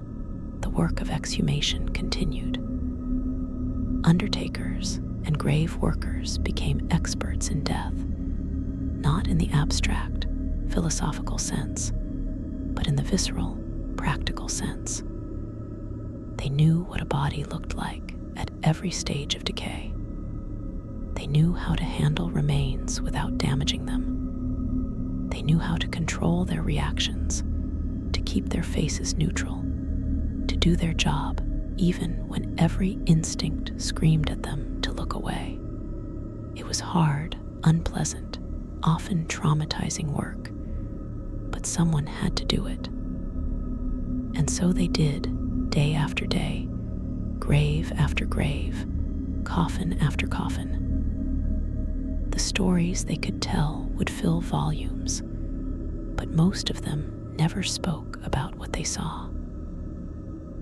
the work of exhumation continued. Undertakers and grave workers became experts in death, not in the abstract, philosophical sense, but in the visceral, practical sense. They knew what a body looked like at every stage of decay. They knew how to handle remains without damaging them. They knew how to control their reactions, to keep their faces neutral, to do their job even when every instinct screamed at them to look away. It was hard, unpleasant, often traumatizing work, that someone had to do it. And so they did, day after day, grave after grave, coffin after coffin. The stories they could tell would fill volumes, but most of them never spoke about what they saw.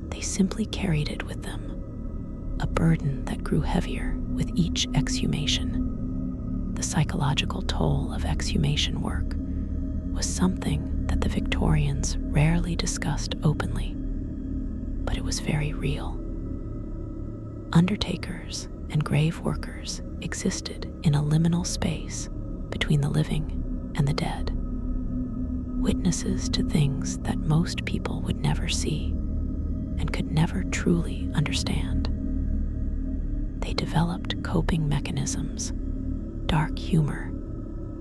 They simply carried it with them, a burden that grew heavier with each exhumation. The psychological toll of exhumation work was something that the Victorians rarely discussed openly, but it was very real. Undertakers and grave workers existed in a liminal space between the living and the dead, witnesses to things that most people would never see and could never truly understand. They developed coping mechanisms, dark humor,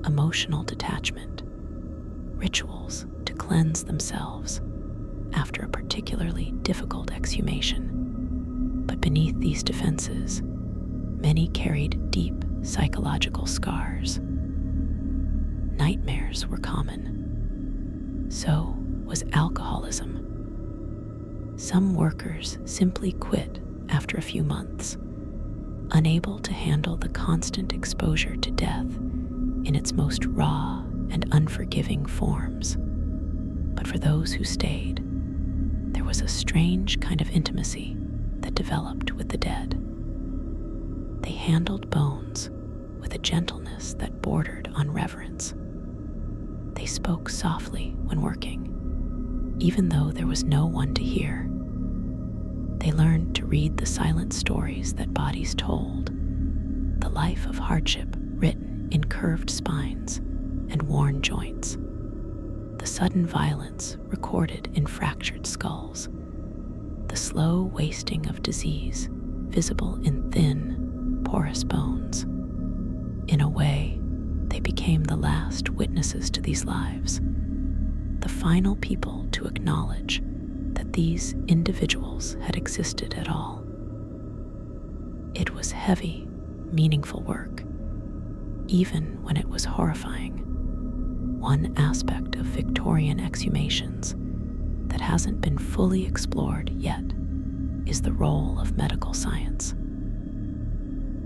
emotional detachment, rituals to cleanse themselves after a particularly difficult exhumation. But beneath these defenses, many carried deep psychological scars. Nightmares were common. So was alcoholism. Some workers simply quit after a few months, unable to handle the constant exposure to death in its most raw and unforgiving forms. But for those who stayed, there was a strange kind of intimacy that developed with the dead. They handled bones with a gentleness that bordered on reverence. They spoke softly when working, even though there was no one to hear. They learned to read the silent stories that bodies told, the life of hardship written in curved spines and worn joints, the sudden violence recorded in fractured skulls, the slow wasting of disease visible in thin, porous bones. In a way, they became the last witnesses to these lives, the final people to acknowledge that these individuals had existed at all. It was heavy, meaningful work, even when it was horrifying. One aspect of Victorian exhumations that hasn't been fully explored yet is the role of medical science.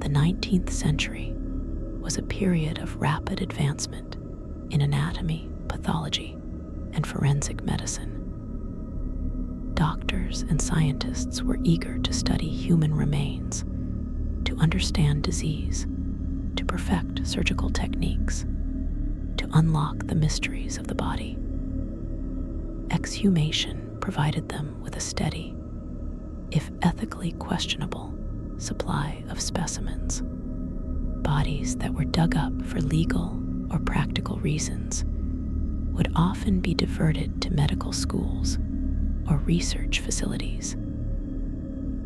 The 19th century was a period of rapid advancement in anatomy, pathology, and forensic medicine. Doctors and scientists were eager to study human remains, to understand disease, to perfect surgical techniques, to unlock the mysteries of the body. Exhumation provided them with a steady, if ethically questionable, supply of specimens. Bodies that were dug up for legal or practical reasons would often be diverted to medical schools or research facilities,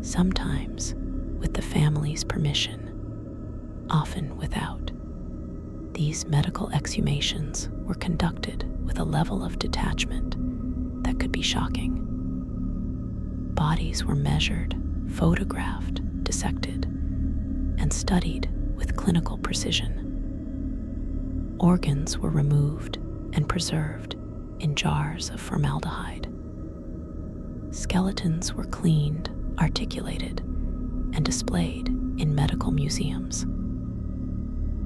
sometimes with the family's permission, often without. These medical exhumations were conducted with a level of detachment that could be shocking. Bodies were measured, photographed, dissected, and studied with clinical precision. Organs were removed and preserved in jars of formaldehyde. Skeletons were cleaned, articulated, and displayed in medical museums.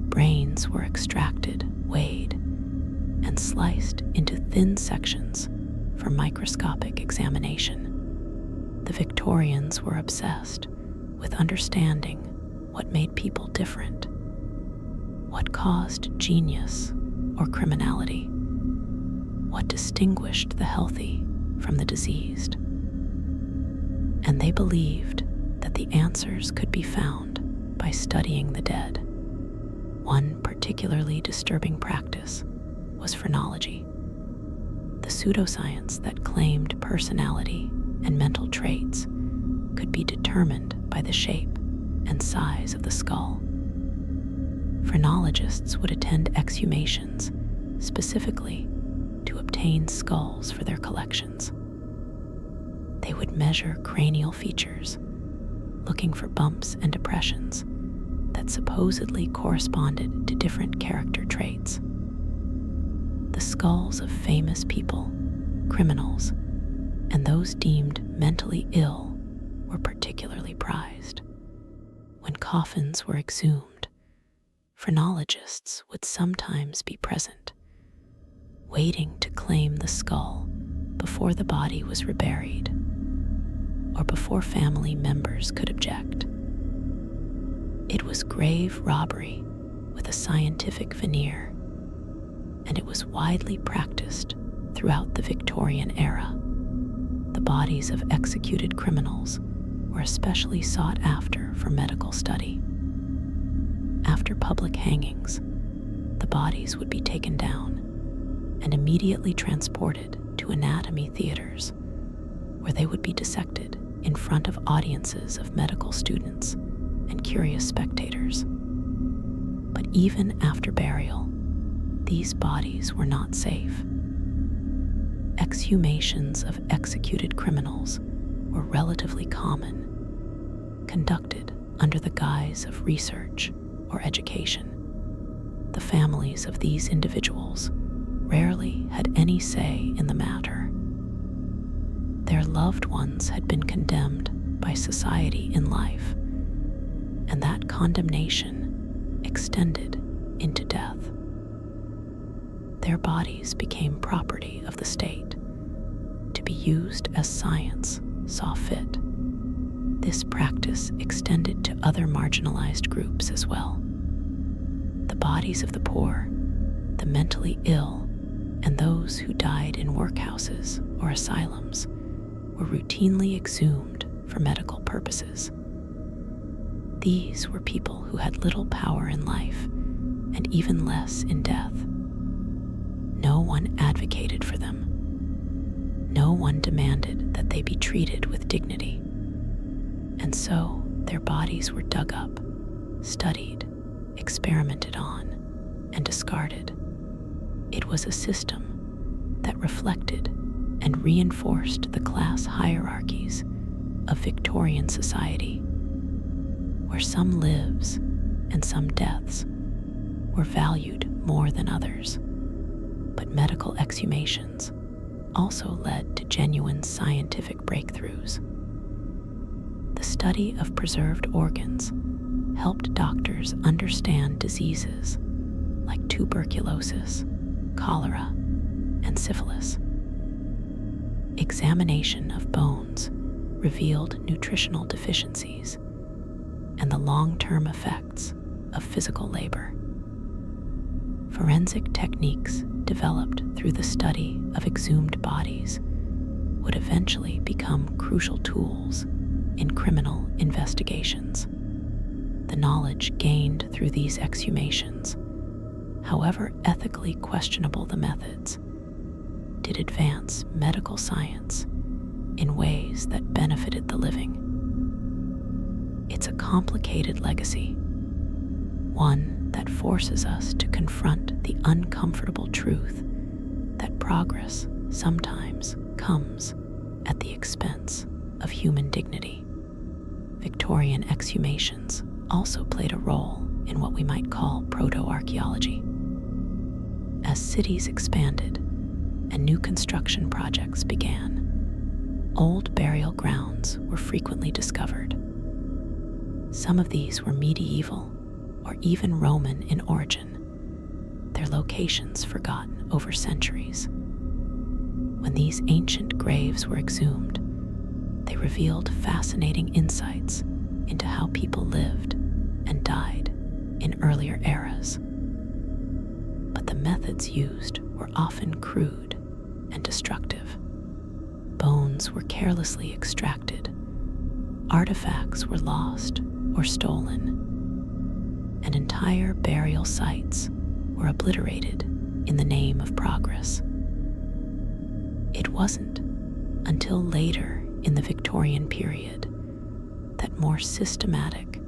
Brains were extracted, weighed, and sliced into thin sections for microscopic examination. The Victorians were obsessed with understanding what made people different, what caused genius or criminality, what distinguished the healthy from the diseased. And they believed that the answers could be found by studying the dead. One particularly disturbing practice was phrenology, the pseudoscience that claimed personality and mental traits could be determined by the shape and size of the skull. Phrenologists would attend exhumations specifically to obtain skulls for their collections. They would measure cranial features, looking for bumps and depressions that supposedly corresponded to different character traits. The The skulls of famous people, criminals, and those deemed mentally ill were particularly prized. When coffins were exhumed, phrenologists would sometimes be present, waiting to claim the skull before the body was reburied or before family members could object. It was grave robbery with a scientific veneer, and it was widely practiced throughout the Victorian era. The bodies of executed criminals were especially sought after for medical study. After public hangings, the bodies would be taken down and immediately transported to anatomy theaters, where they would be dissected in front of audiences of medical students and curious spectators. But even after burial, these bodies were not safe. Exhumations of executed criminals were relatively common, conducted under the guise of research or education. The families of these individuals rarely had any say in the matter. Their loved ones had been condemned by society in life, and that condemnation extended into death. Their bodies became property of the state, to be used as science saw fit. This practice extended to other marginalized groups as well. The bodies of the poor, the mentally ill, and those who died in workhouses or asylums were routinely exhumed for medical purposes. These were people who had little power in life and even less in death. No one advocated for them. No one demanded that they be treated with dignity. And so their bodies were dug up, studied, experimented on, and discarded. It was a system that reflected and reinforced the class hierarchies of Victorian society, where some lives and some deaths were valued more than others. But medical exhumations also led to genuine scientific breakthroughs. The study of preserved organs helped doctors understand diseases like tuberculosis, cholera, and syphilis. Examination of bones revealed nutritional deficiencies and the long-term effects of physical labor. Forensic techniques developed through the study of exhumed bodies would eventually become crucial tools in criminal investigations. The knowledge gained through these exhumations, however ethically questionable the methods, did advance medical science in ways that benefited the living. It's a complicated legacy, one that forces us to confront the uncomfortable truth that progress sometimes comes at the expense of human dignity. Victorian exhumations also played a role in what we might call proto-archaeology. As cities expanded and new construction projects began, old burial grounds were frequently discovered. Some of these were medieval or even Roman in origin, their locations forgotten over centuries. When these ancient graves were exhumed, they revealed fascinating insights into how people lived and died in earlier eras. But the methods used were often crude and destructive. Bones were carelessly extracted, artifacts were lost or stolen, and entire burial sites were obliterated in the name of progress. It wasn't until later in the Victorian period that more systematic,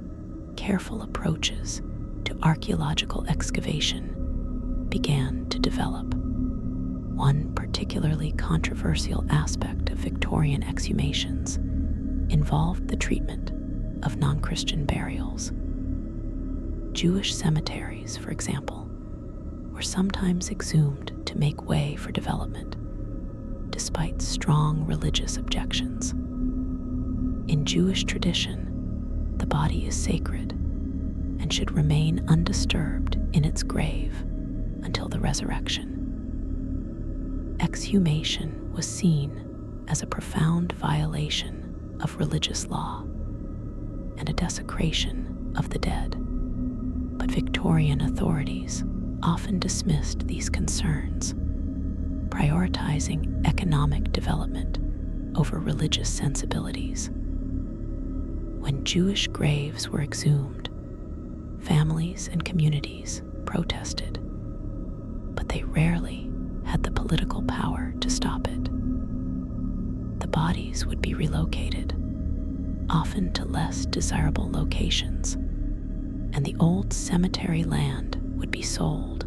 careful approaches to archaeological excavation began to develop. One particularly controversial aspect of Victorian exhumations involved the treatment of non-Christian burials. Jewish cemeteries, for example, were were sometimes exhumed to make way for development, despite strong religious objections. In Jewish tradition, the body is sacred and should remain undisturbed in its grave until the resurrection. Exhumation was seen as a profound violation of religious law and a desecration of the dead, but Victorian authorities often dismissed these concerns, prioritizing economic development over religious sensibilities. When Jewish graves were exhumed, families and communities protested, but they rarely had the political power to stop it. The bodies would be relocated, often to less desirable locations, and the old cemetery land would be sold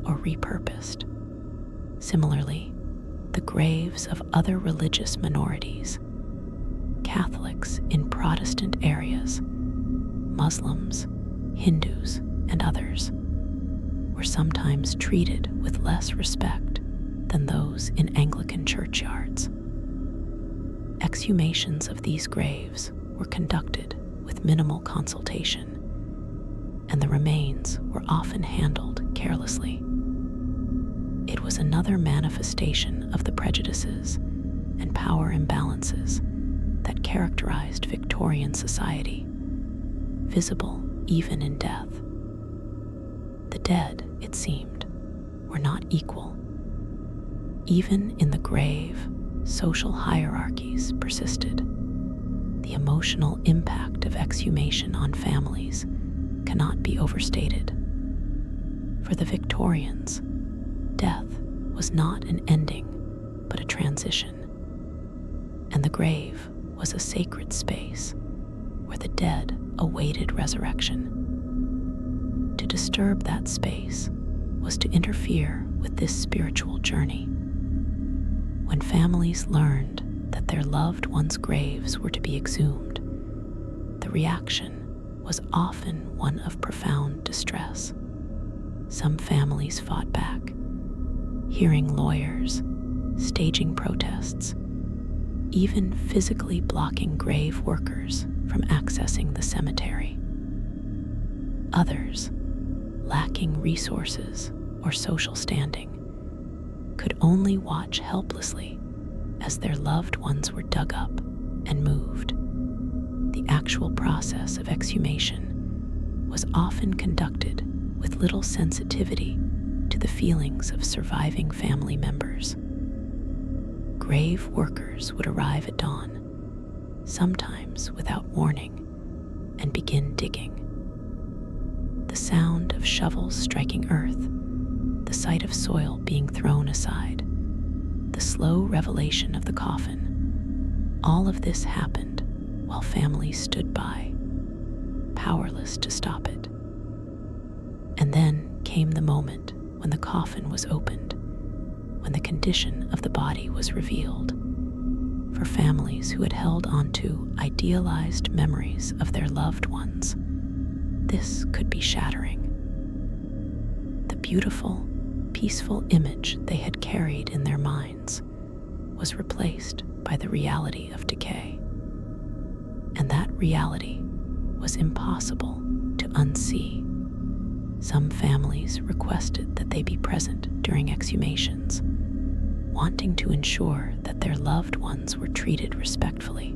or repurposed. Similarly, the graves of other religious minorities, Catholics in Protestant areas, Muslims, Hindus, and others, were sometimes treated with less respect than those in Anglican churchyards. Exhumations of these graves were conducted with minimal consultation, and the remains were often handled carelessly. It was another manifestation of the prejudices and power imbalances that characterized Victorian society, visible even in death. The dead, it seemed, were not equal. Even in the grave, social hierarchies persisted. The emotional impact of exhumation on families cannot be overstated. For the Victorians, death was not an ending, but a transition, and the grave was a sacred space where the dead awaited resurrection. To disturb that space was to interfere with this spiritual journey. When families learned that their loved ones' graves were to be exhumed, the reaction was often one of profound distress. Some families fought back, hearing lawyers, staging protests, even physically blocking grave workers from accessing the cemetery. Others, lacking resources or social standing, could only watch helplessly as their loved ones were dug up and moved. The actual process of exhumation was often conducted with little sensitivity to the feelings of surviving family members. Grave workers would arrive at dawn, sometimes without warning, and begin digging. The sound of shovels striking earth, the sight of soil being thrown aside, the slow revelation of the coffin, all of this happened while families stood by, powerless to stop it. And then came the moment when the coffin was opened, when the condition of the body was revealed. For families who had held onto idealized memories of their loved ones, this could be shattering. The beautiful, peaceful image they had carried in their minds was replaced by the reality of decay. And that reality was impossible to unsee. Some families requested that they be present during exhumations, wanting to ensure that their loved ones were treated respectfully.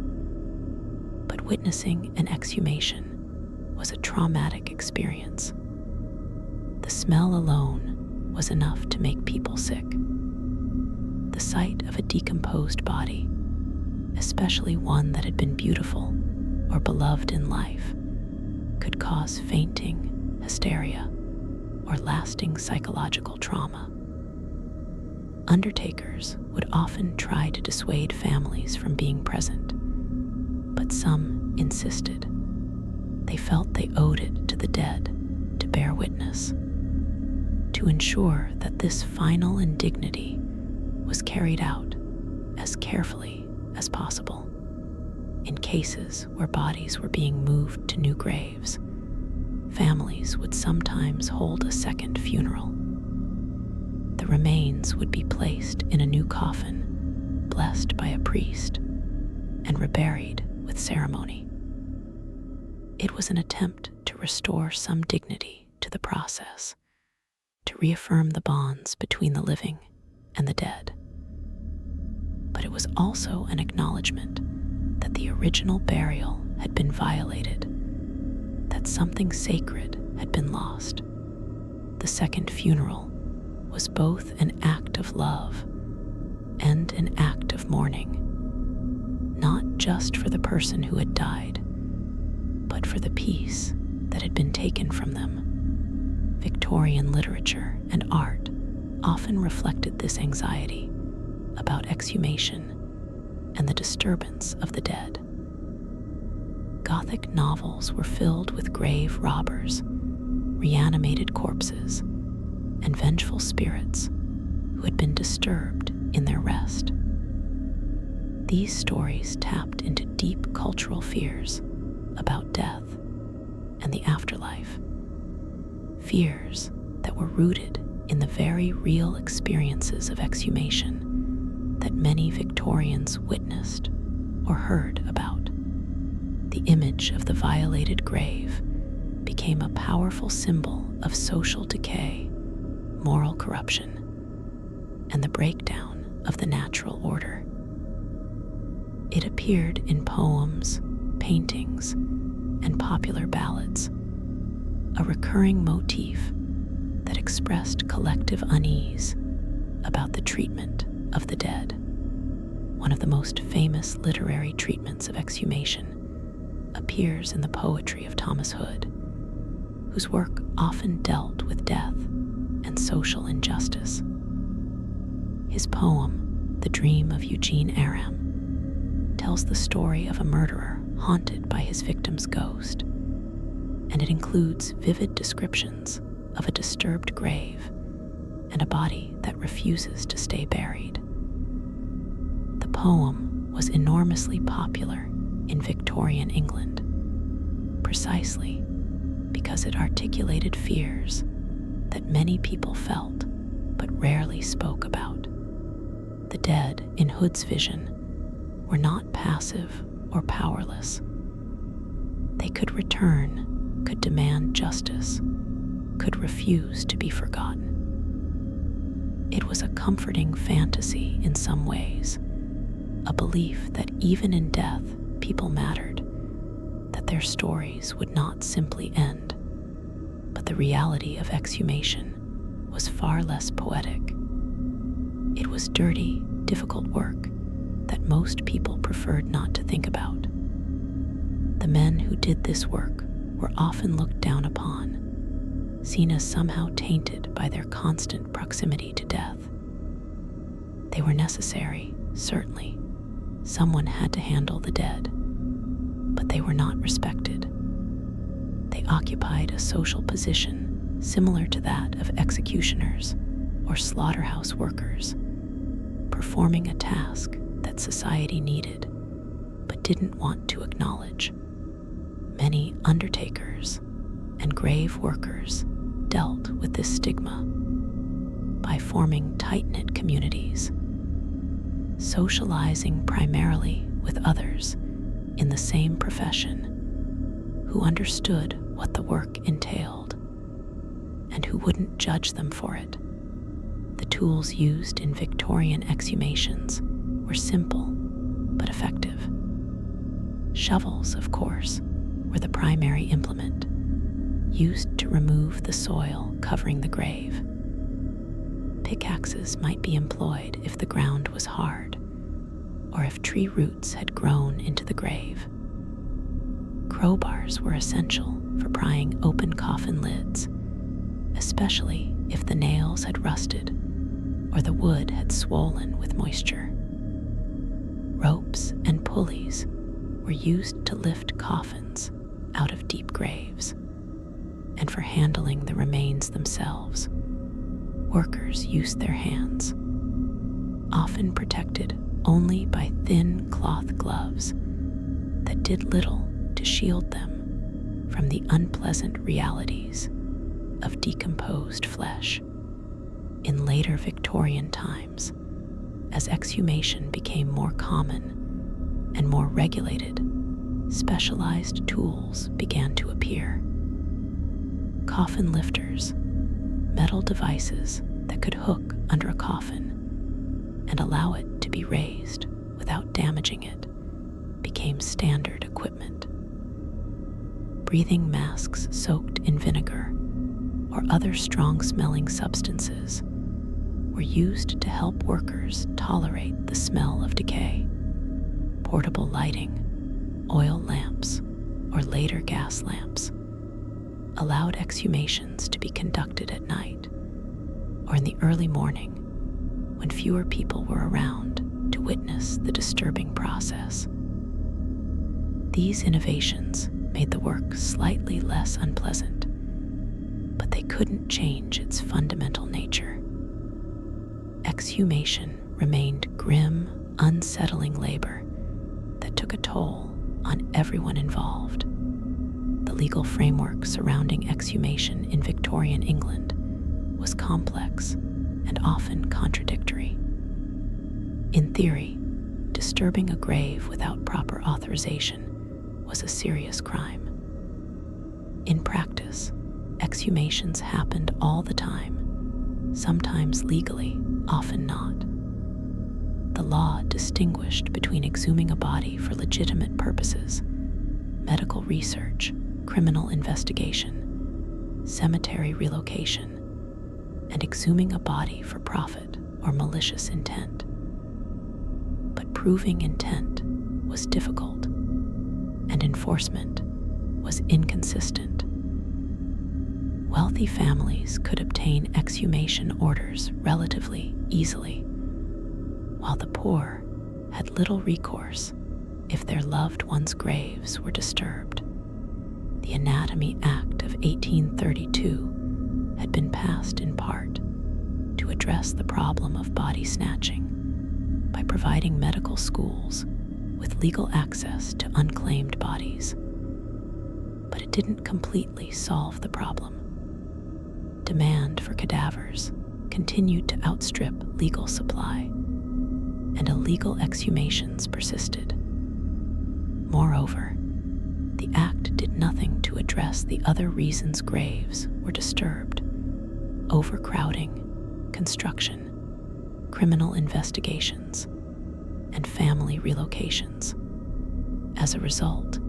But witnessing an exhumation was a traumatic experience. The smell alone was enough to make people sick. The sight of a decomposed body, especially one that had been beautiful or beloved in life, could cause fainting, hysteria, or lasting psychological trauma. Undertakers would often try to dissuade families from being present, but some insisted. They felt they owed it to the dead to bear witness, to ensure that this final indignity was carried out as carefully as possible. In cases where bodies were being moved to new graves, families would sometimes hold a second funeral, the remains would be placed in a new coffin, blessed by a priest, and reburied with ceremony. It was an attempt to restore some dignity to the process, to reaffirm the bonds between the living and the dead. But it was also an acknowledgement that the original burial had been violated, that something sacred had been lost. The second funeral was both an act of love and an act of mourning, not just for the person who had died, but for the peace that had been taken from them. Victorian literature and art often reflected this anxiety about exhumation and the disturbance of the dead. Gothic novels were filled with grave robbers, reanimated corpses, and vengeful spirits who had been disturbed in their rest. These stories tapped into deep cultural fears about death and the afterlife, fears that were rooted in the very real experiences of exhumation that many Victorians witnessed or heard about. The image of the violated grave became a powerful symbol of social decay, moral corruption, and the breakdown of the natural order. It appeared in poems, paintings, and popular ballads, a recurring motif that expressed collective unease about the treatment of the dead. One of the most famous literary treatments of exhumation appears in the poetry of Thomas Hood, whose work often dealt with death and social injustice. His poem, The Dream of Eugene Aram, tells the story of a murderer haunted by his victim's ghost, and it includes vivid descriptions of a disturbed grave and a body that refuses to stay buried. The poem was enormously popular in Victorian England, precisely because it articulated fears that many people felt but rarely spoke about. The dead, in Hood's vision, were not passive or powerless. They could return, could demand justice, could refuse to be forgotten. It was a comforting fantasy in some ways, a belief that even in death, people mattered, that their stories would not simply end. But the reality of exhumation was far less poetic. It was dirty, difficult work that most people preferred not to think about. The men who did this work were often looked down upon, seen as somehow tainted by their constant proximity to death. They were necessary, certainly. Someone had to handle the dead, but they were not respected. They occupied a social position similar to that of executioners or slaughterhouse workers, performing a task that society needed but didn't want to acknowledge. Many undertakers and grave workers dealt with this stigma by forming tight-knit communities, socializing primarily with others in the same profession who understood what the work entailed and who wouldn't judge them for it. The tools used in Victorian exhumations were simple but effective. Shovels, of course, were the primary implement, used to remove the soil covering the grave. Pickaxes might be employed if the ground was hard, or if tree roots had grown into the grave. Crowbars were essential for prying open coffin lids, especially if the nails had rusted or the wood had swollen with moisture. Ropes and pulleys were used to lift coffins out of deep graves, and for handling the remains themselves, workers used their hands, often protected only by thin cloth gloves that did little to shield them from the unpleasant realities of decomposed flesh. In later Victorian times, as exhumation became more common and more regulated, specialized tools began to appear. Coffin lifters, metal devices that could hook under a coffin and allow it to be raised without damaging it, became standard equipment. Breathing masks soaked in vinegar or other strong-smelling substances were used to help workers tolerate the smell of decay. Portable lighting, oil lamps, or later gas lamps allowed exhumations to be conducted at night or in the early morning when fewer people were around to witness the disturbing process. These innovations made the work slightly less unpleasant, but they couldn't change its fundamental nature. Exhumation remained grim, unsettling labor that took a toll on everyone involved. The legal framework surrounding exhumation in Victorian England was complex and often contradictory. In theory, disturbing a grave without proper authorization was a serious crime. In practice, exhumations happened all the time, sometimes legally, often not. The law distinguished between exhuming a body for legitimate purposes, medical research, criminal investigation, cemetery relocation, and exhuming a body for profit or malicious intent. But proving intent was difficult, and enforcement was inconsistent. Wealthy families could obtain exhumation orders relatively easily, while the poor had little recourse if their loved ones' graves were disturbed. The Anatomy Act of 1832 had been passed in part to address the problem of body snatching by providing medical schools with legal access to unclaimed bodies. But it didn't completely solve the problem. Demand for cadavers continued to outstrip legal supply, and illegal exhumations persisted. Moreover, the act did nothing to address the other reasons graves were disturbed: overcrowding, construction, criminal investigations, and family relocations. As a result,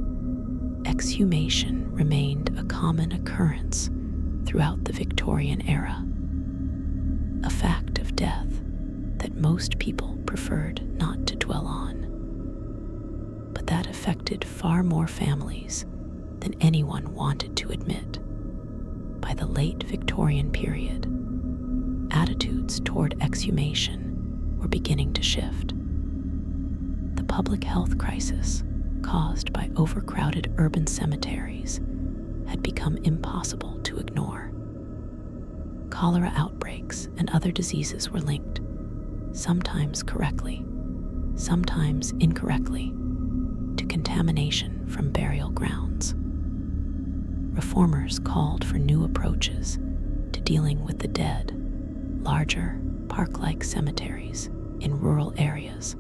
exhumation remained a common occurrence throughout the Victorian era, a fact of death that most people preferred not to dwell on, but that affected far more families than anyone wanted to admit. By the late Victorian period, attitudes toward exhumation were beginning to shift. The public health crisis caused by overcrowded urban cemeteries had become impossible to ignore. Cholera outbreaks and other diseases were linked, sometimes correctly, sometimes incorrectly, to contamination from burial grounds. Reformers called for new approaches to dealing with the dead, larger, park-like cemeteries in rural areas,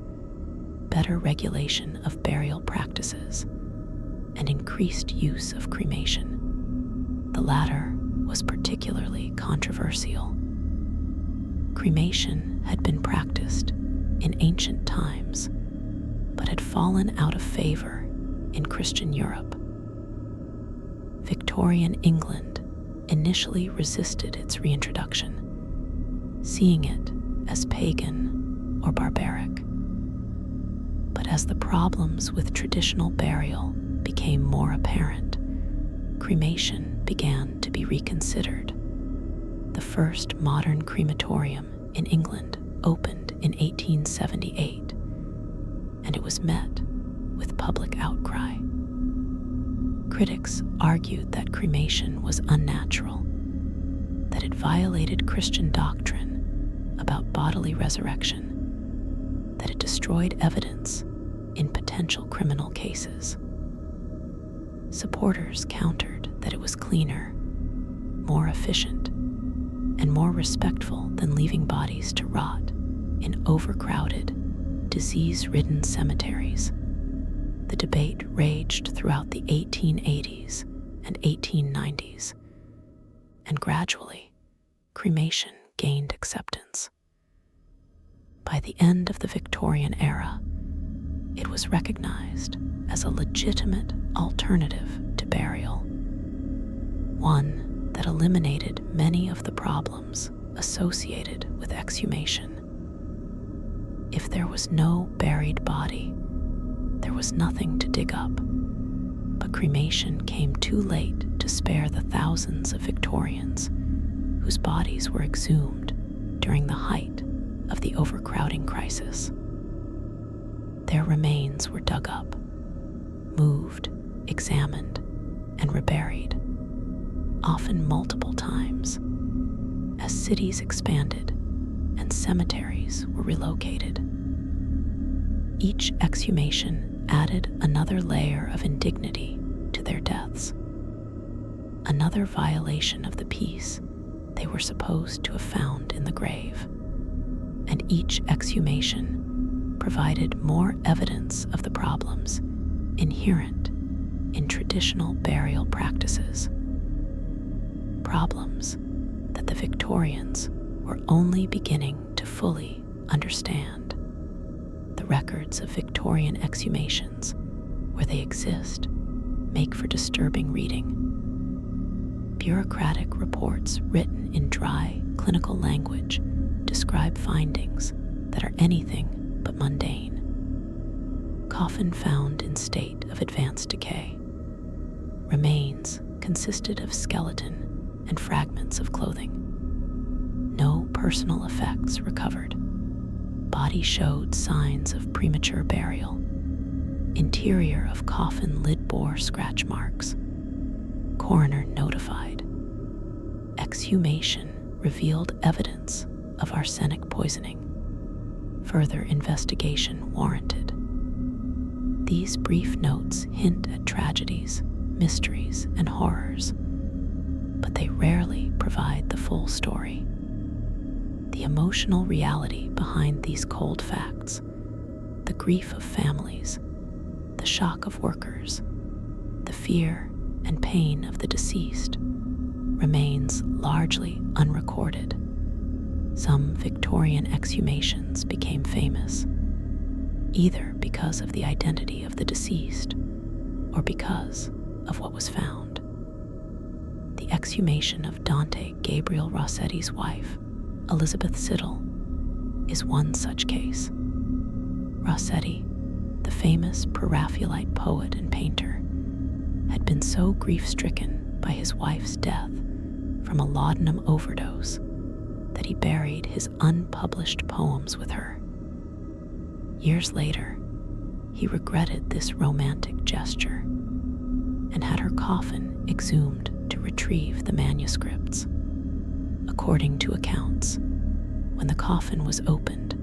better regulation of burial practices, and increased use of cremation. The latter was particularly controversial. Cremation had been practiced in ancient times, but had fallen out of favor in Christian Europe. Victorian England initially resisted its reintroduction, seeing it as pagan or barbaric. But as the problems with traditional burial became more apparent, cremation began to be reconsidered. The first modern crematorium in England opened in 1878, and it was met with public outcry. Critics argued that cremation was unnatural, that it violated Christian doctrine about bodily resurrection, that it destroyed evidence in potential criminal cases. Supporters countered that it was cleaner, more efficient, and and more respectful than leaving bodies to rot in overcrowded, disease-ridden cemeteries. The debate raged throughout the 1880s and 1890s, and gradually, cremation gained acceptance. By the end of the Victorian era, it was recognized as a legitimate alternative to burial, one that eliminated many of the problems associated with exhumation. If there was no buried body, there was nothing to dig up, but cremation came too late to spare the thousands of Victorians whose bodies were exhumed during the height of the overcrowding crisis. Their remains were dug up, moved, examined, and reburied, often multiple times, as cities expanded and cemeteries were relocated. Each exhumation added another layer of indignity to their deaths, another violation of the peace they were supposed to have found in the grave. And each exhumation provided more evidence of the problems inherent in traditional burial practices. Problems that the Victorians were only beginning to fully understand. The records of Victorian exhumations, where they exist, make for disturbing reading. Bureaucratic reports written in dry, clinical language describe findings that are anything but mundane. Coffin found in state of advanced decay. Remains consisted of skeleton and fragments of clothing. No personal effects recovered. Body showed signs of premature burial. Interior of coffin lid bore scratch marks. Coroner notified. Exhumation revealed evidence of arsenic poisoning. Further investigation warranted. These brief notes hint at tragedies, mysteries, and horrors, but they rarely provide the full story. The emotional reality behind these cold facts, the grief of families, the shock of workers, the fear and pain of the deceased, remains largely unrecorded. Some Victorian exhumations became famous, either because of the identity of the deceased or because of what was found. The exhumation of Dante Gabriel Rossetti's wife, Elizabeth Siddal, is one such case. Rossetti, the famous Preraphaelite poet and painter, had been so grief-stricken by his wife's death from a laudanum overdose that he buried his unpublished poems with her. Years later, he regretted this romantic gesture and had her coffin exhumed to retrieve the manuscripts. According to accounts, when the coffin was opened,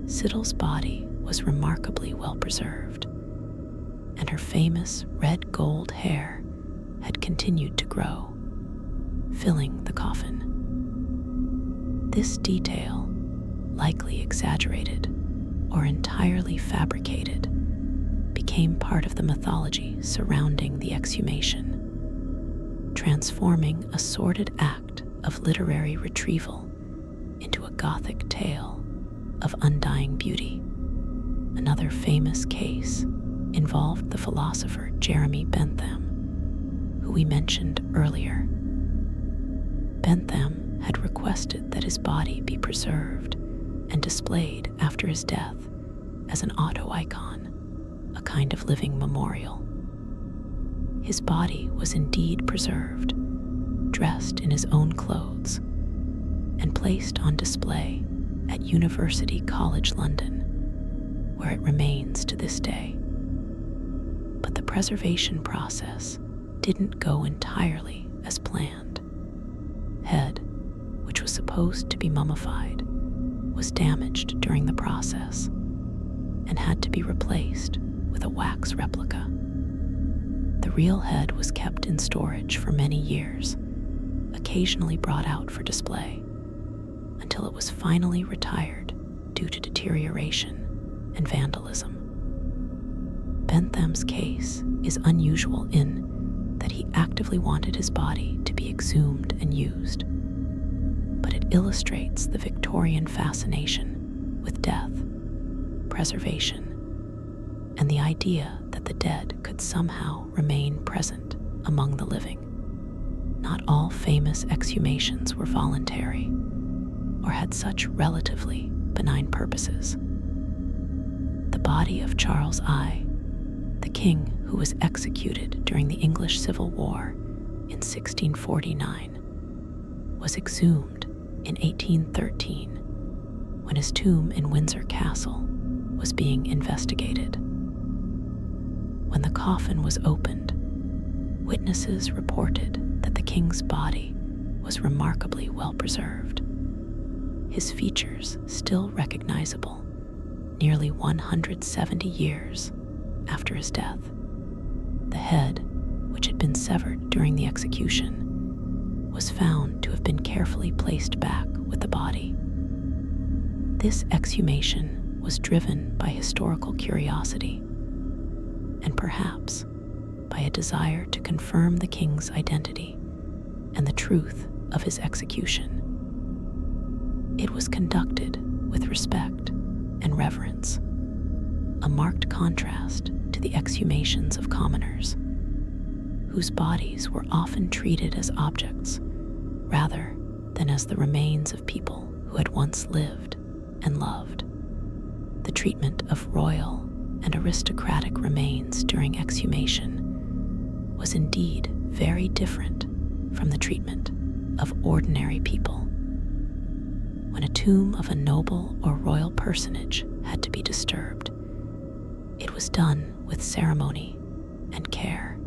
Siddal's body was remarkably well preserved, and her famous red gold hair had continued to grow, filling the coffin. This detail, likely exaggerated or entirely fabricated, became part of the mythology surrounding the exhumation, transforming a sordid act of literary retrieval into a Gothic tale of undying beauty. Another famous case involved the philosopher Jeremy Bentham, who we mentioned earlier. Bentham had requested that his body be preserved and displayed after his death as an auto-icon, a kind of living memorial. His body was indeed preserved, dressed in his own clothes, and placed on display at University College London, where it remains to this day. But the preservation process didn't go entirely as planned. Head, which was supposed to be mummified, was damaged during the process and had to be replaced with a wax replica. The real head was kept in storage for many years, a occasionally brought out for display, until it was finally retired due to deterioration and vandalism. Bentham's case is unusual in that he actively wanted his body to be exhumed and used, but it illustrates the Victorian fascination with death, preservation, and the idea that the dead could somehow remain present among the living. Not all famous exhumations were voluntary or had such relatively benign purposes. The body of Charles I, the king who was executed during the English Civil War in 1649, was exhumed in 1813 when his tomb in Windsor Castle was being investigated. When the coffin was opened, witnesses reported that the king's body was remarkably well preserved, his features still recognizable nearly 170 years after his death. The head, which had been severed during the execution, was found to have been carefully placed back with the body. This exhumation was driven by historical curiosity and perhaps by a desire to confirm the king's identity and the truth of his execution. It was conducted with respect and reverence, a marked contrast to the exhumations of commoners, whose bodies were often treated as objects rather than as the remains of people who had once lived and loved. The treatment of royal and aristocratic remains during exhumation was indeed very different from the treatment of ordinary people. When a tomb of a noble or royal personage had to be disturbed, it was done with ceremony and care.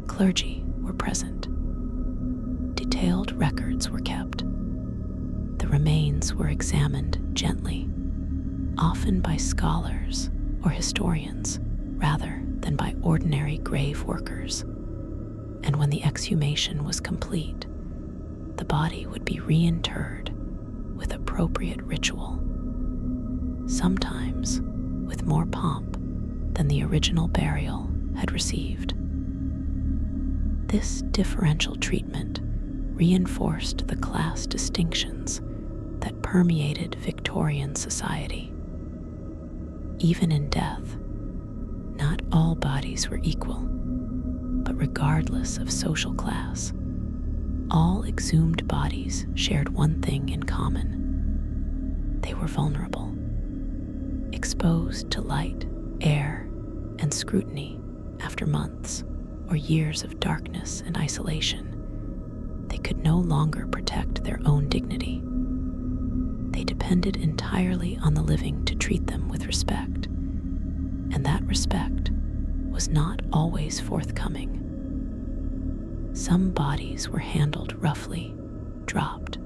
Clergy were present. Detailed records were kept. The remains were examined gently, often by scholars or historians rather than by ordinary grave workers. And when the exhumation was complete, the body would be reinterred with appropriate ritual, sometimes with more pomp than the original burial had received. This differential treatment reinforced the class distinctions that permeated Victorian society. Even in death, not all bodies were equal, but regardless of social class, all exhumed bodies shared one thing in common. They were vulnerable, exposed to light, air, and scrutiny after months or years of darkness and isolation. They could no longer protect their own dignity. They depended entirely on the living to treat them with respect, and that respect was not always forthcoming. Some bodies were handled roughly, dropped,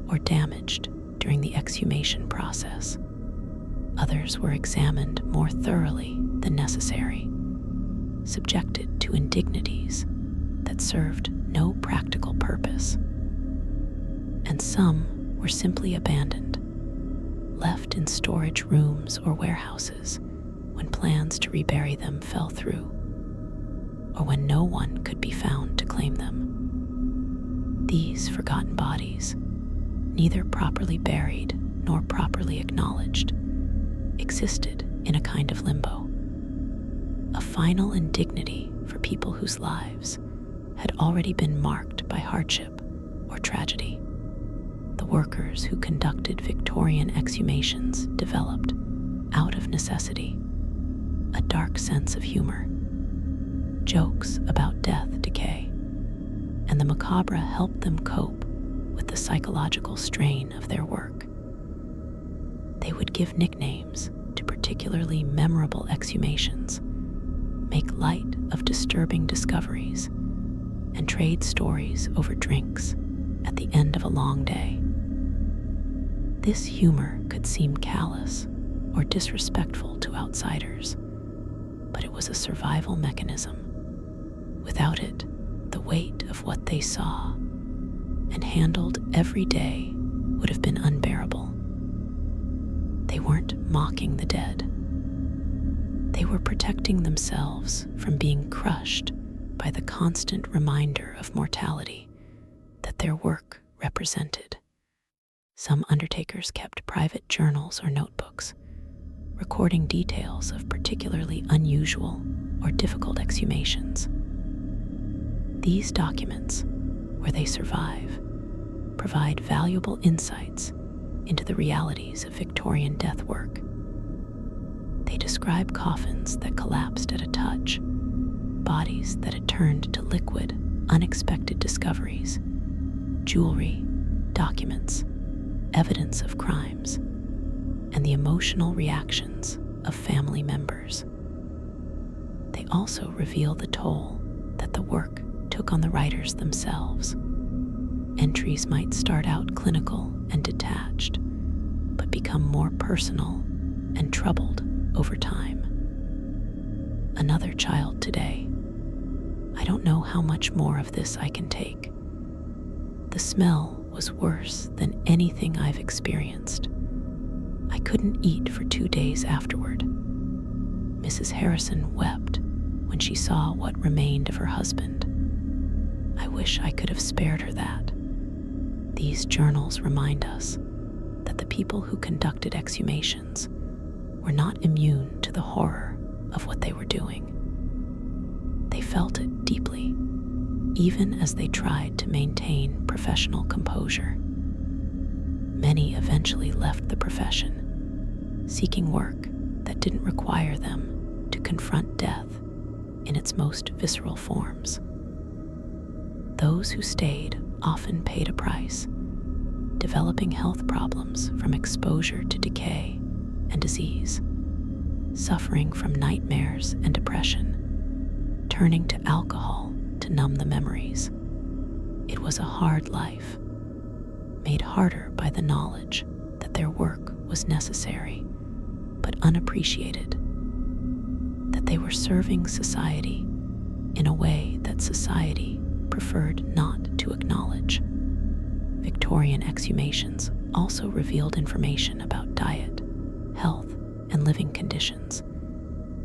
or damaged during the exhumation process. Others were examined more thoroughly than necessary, subjected to indignities that served no practical purpose. And some were simply abandoned, left in storage rooms or warehouses when plans to rebury them fell through, or when no one could be found to claim them. These forgotten bodies, neither properly buried nor properly acknowledged, existed in a kind of limbo, a final indignity for people whose lives had already been marked by hardship or tragedy. The workers who conducted Victorian exhumations developed, out of necessity, a dark sense of humor, jokes about death, decay, and the macabre helped them cope with the psychological strain of their work. They would give nicknames to particularly memorable exhumations, make light of disturbing discoveries, and trade stories over drinks at the end of a long day. This humor could seem callous or disrespectful to outsiders, but it was a survival mechanism. Without it, the weight of what they saw and handled every day would have been unbearable. They weren't mocking the dead. They were protecting themselves from being crushed by the constant reminder of mortality that their work represented. Some undertakers kept private journals or notebooks, recording details of particularly unusual or difficult exhumations. These documents, where they survive, provide valuable insights into the realities of Victorian death work. They describe coffins that collapsed at a touch, bodies that had turned to liquid, unexpected discoveries, jewelry, documents, evidence of crimes, and the emotional reactions of family members. They also reveal the toll that the work took on the writers themselves. Entries might start out clinical and detached, but become more personal and troubled over time. Another child today. I don't know how much more of this I can take. The smell was worse than anything I've experienced. I couldn't eat for 2 days afterward. Mrs. Harrison wept when she saw what remained of her husband. I wish I could have spared her that. These journals remind us that the people who conducted exhumations were not immune to the horror of what they were doing. They felt it deeply, even as they tried to maintain professional composure. Many eventually left the profession, seeking work that didn't require them to confront death in its most visceral forms. Those who stayed often paid a price, developing health problems from exposure to decay and disease, suffering from nightmares and depression, turning to alcohol to numb the memories. It was a hard life, made harder by the knowledge that their work was necessary but unappreciated, that they were serving society in a way that society preferred not to acknowledge. Victorian exhumations also revealed information about diet, health, and living conditions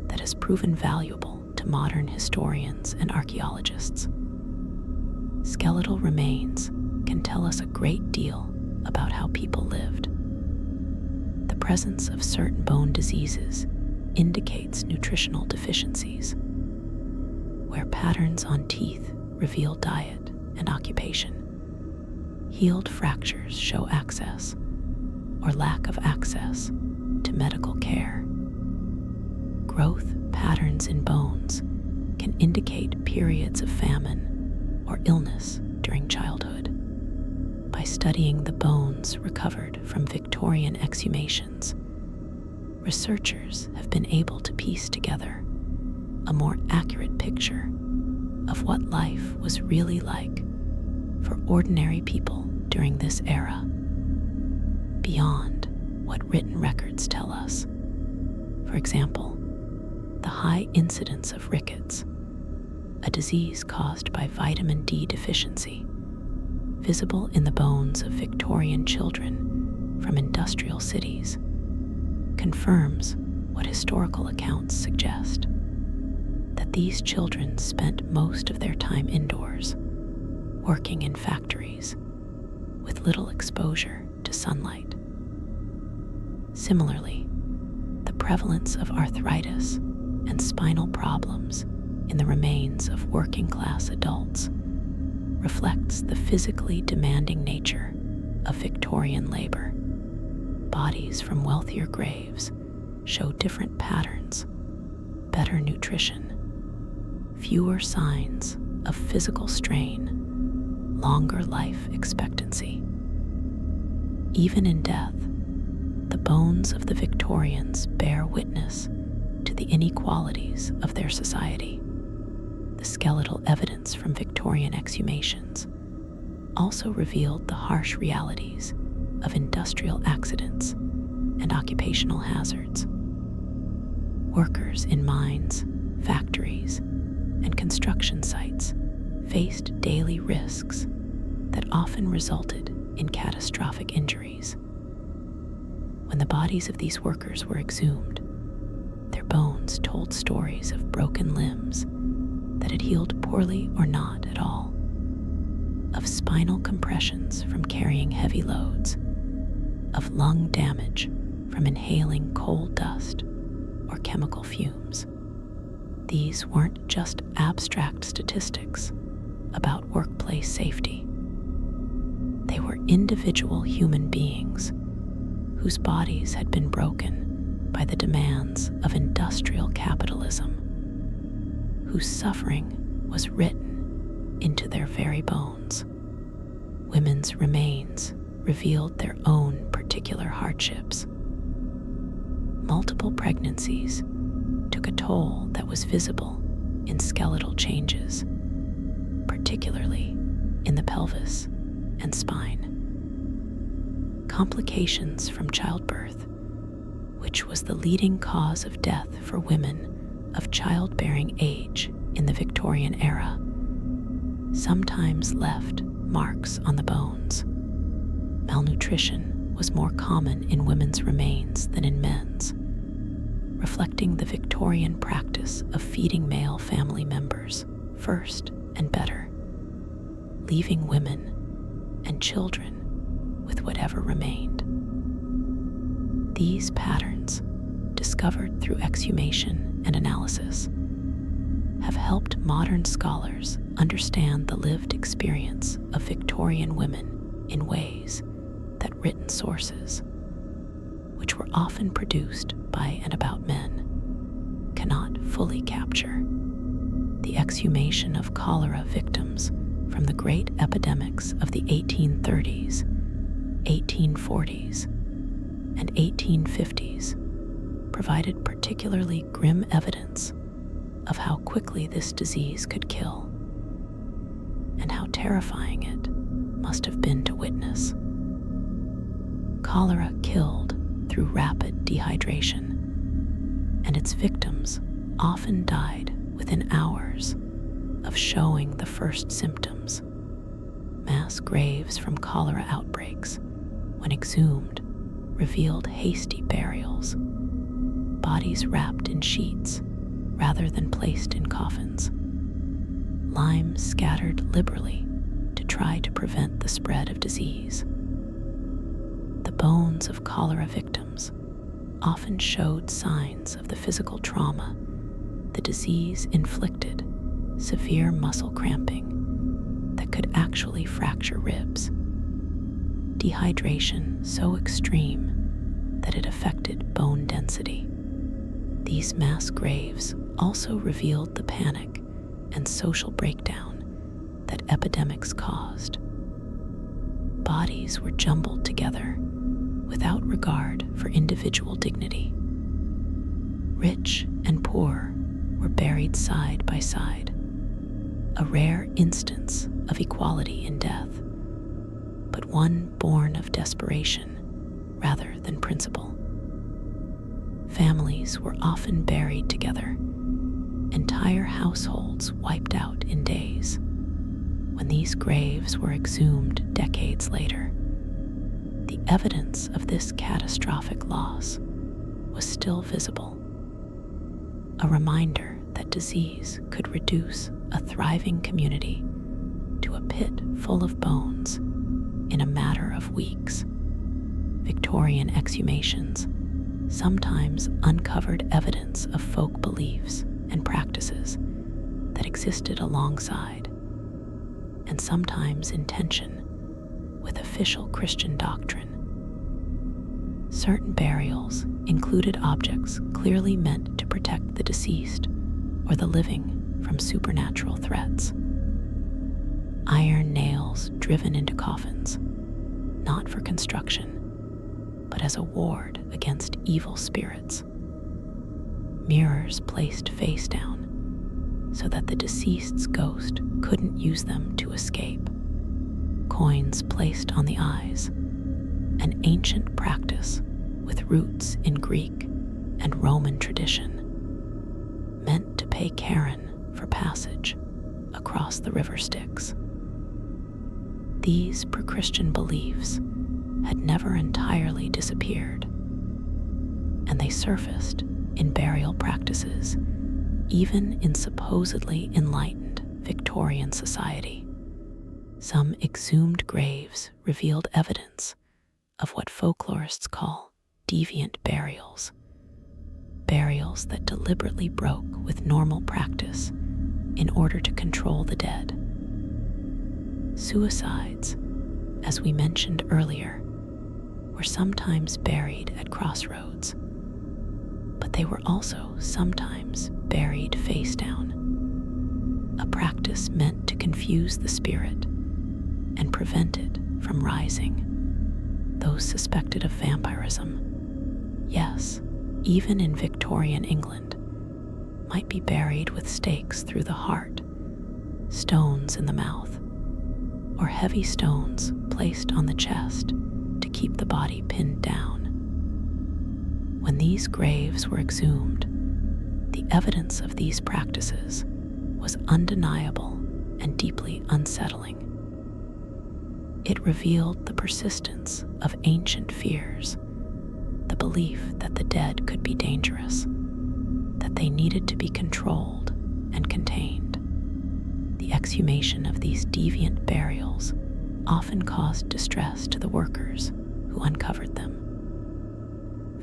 that has proven valuable to modern historians and archaeologists. Skeletal remains can tell us a great deal about how people lived. The presence of certain bone diseases indicates nutritional deficiencies, where patterns on teeth reveal diet and occupation. Healed fractures show access or lack of access to medical care. Growth patterns in bones can indicate periods of famine or illness during childhood. By studying the bones recovered from Victorian exhumations, researchers have been able to piece together a more accurate picture of what life was really like for ordinary people during this era, beyond what written records tell us. For example, the high incidence of rickets, a disease caused by vitamin D deficiency, visible in the bones of Victorian children from industrial cities, confirms what historical accounts suggest, that these children spent most of their time indoors, working in factories, with little exposure to sunlight. Similarly, the prevalence of arthritis and spinal problems in the remains of working-class adults reflects the physically demanding nature of Victorian labor. Bodies from wealthier graves show different patterns, better nutrition, fewer signs of physical strain, longer life expectancy. Even in death, the bones of the Victorians bear witness to the inequalities of their society. The skeletal evidence from Victorian exhumations also revealed the harsh realities of industrial accidents and occupational hazards. Workers in mines, factories, and construction sites faced daily risks that often resulted in catastrophic injuries. When the bodies of these workers were exhumed, their bones told stories of broken limbs that had healed poorly or not at all, of spinal compressions from carrying heavy loads, of lung damage from inhaling coal dust or chemical fumes. These weren't just abstract statistics about workplace safety. They were individual human beings whose bodies had been broken by the demands of industrial capitalism, whose suffering was written into their very bones. Women's remains revealed their own particular hardships. Multiple pregnancies took a toll that was visible in skeletal changes, particularly in the pelvis and spine. Complications from childbirth, which was the leading cause of death for women of childbearing age in the Victorian era, sometimes left marks on the bones. Malnutrition was more common in women's remains than in men's, reflecting the Victorian practice of feeding male family members first and better, leaving women and children with whatever remained. These patterns, discovered through exhumation and analysis, have helped modern scholars understand the lived experience of Victorian women in ways that written sources, which were often produced by and about men, cannot fully capture. The exhumation of cholera victims from the great epidemics of the 1830s, 1840s, and 1850s provided particularly grim evidence of how quickly this disease could kill, and how terrifying it must have been to witness. Cholera killed through rapid dehydration, and its victims often died within hours of showing the first symptoms. Mass graves from cholera outbreaks, when exhumed, revealed hasty burials, bodies wrapped in sheets rather than placed in coffins, lime scattered liberally to try to prevent the spread of disease. The bones of cholera victims often showed signs of the physical trauma the disease inflicted, severe muscle cramping that could actually fracture ribs, dehydration so extreme that it affected bone density. These mass graves also revealed the panic and social breakdown that epidemics caused. Bodies were jumbled together without regard for individual dignity. Rich and poor were buried side by side, a rare instance of equality in death, but one born of desperation rather than principle. Families were often buried together, entire households wiped out in days. When these graves were exhumed decades later, the evidence of this catastrophic loss was still visible, a reminder that disease could reduce a thriving community to a pit full of bones in a matter of weeks. Victorian exhumations sometimes uncovered evidence of folk beliefs and practices that existed alongside, and sometimes in tension, with official Christian doctrine. Certain burials included objects clearly meant to protect the deceased or the living from supernatural threats. Iron nails driven into coffins, not for construction, but as a ward against evil spirits. Mirrors placed face down so that the deceased's ghost couldn't use them to escape. Coins placed on the eyes, an ancient practice with roots in Greek and Roman tradition, meant to pay Charon for passage across the river Styx. these pre-Christian beliefs had never entirely disappeared, and they surfaced in burial practices even in supposedly enlightened Victorian society. Some exhumed graves revealed evidence of what folklorists call deviant burials, burials that deliberately broke with normal practice in order to control the dead. Suicides, as we mentioned earlier, were sometimes buried at crossroads, but they were also sometimes buried face down, a practice meant to confuse the spirit and prevent it from rising. Those suspected of vampirism, yes, even in Victorian England, might be buried with stakes through the heart, stones in the mouth, or heavy stones placed on the chest to keep the body pinned down. When these graves were exhumed, the evidence of these practices was undeniable and deeply unsettling. It revealed the persistence of ancient fears, the belief that the dead could be dangerous, that they needed to be controlled and contained. The exhumation of these deviant burials often caused distress to the workers who uncovered them.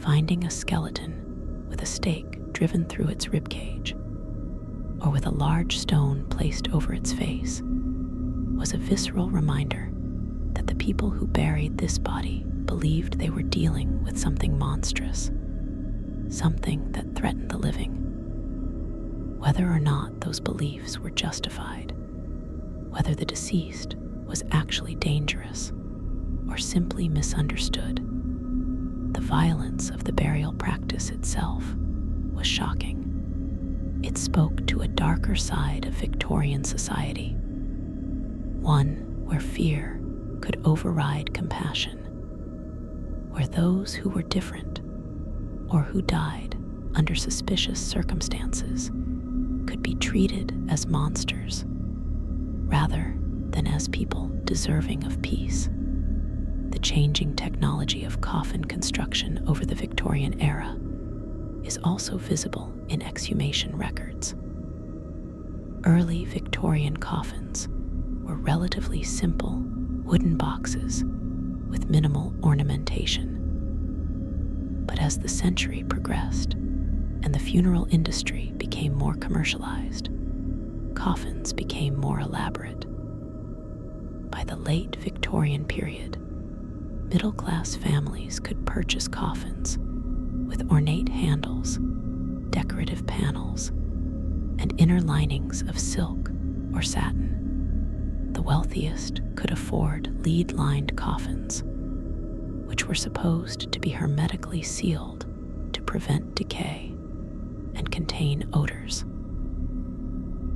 Finding a skeleton with a stake driven through its ribcage, or with a large stone placed over its face, was a visceral reminder that the people who buried this body believed they were dealing with something monstrous, something that threatened the living. Whether or not those beliefs were justified, whether the deceased was actually dangerous or simply misunderstood, the violence of the burial practice itself was shocking. It spoke to a darker side of Victorian society, one where fear could override compassion, where those who were different or who died under suspicious circumstances could be treated as monsters rather than as people deserving of peace. The changing technology of coffin construction over the Victorian era is also visible in exhumation records. Early Victorian coffins were relatively simple wooden boxes with minimal ornamentation. But as the century progressed and the funeral industry became more commercialized, coffins became more elaborate. By the late Victorian period, middle-class families could purchase coffins with ornate handles, decorative panels, and inner linings of silk or satin. The wealthiest could afford lead-lined coffins, which were supposed to be hermetically sealed to prevent decay and contain odors.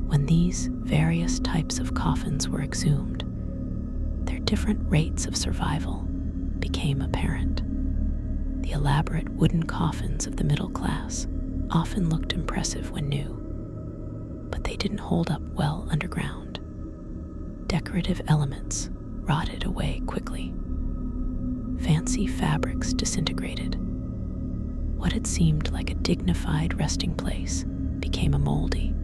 When these various types of coffins were exhumed, their different rates of survival became apparent. The elaborate wooden coffins of the middle class often looked impressive when new, but they didn't hold up well underground. Decorative elements rotted away quickly. Fancy fabrics disintegrated. What had seemed like a dignified resting place became a moldy,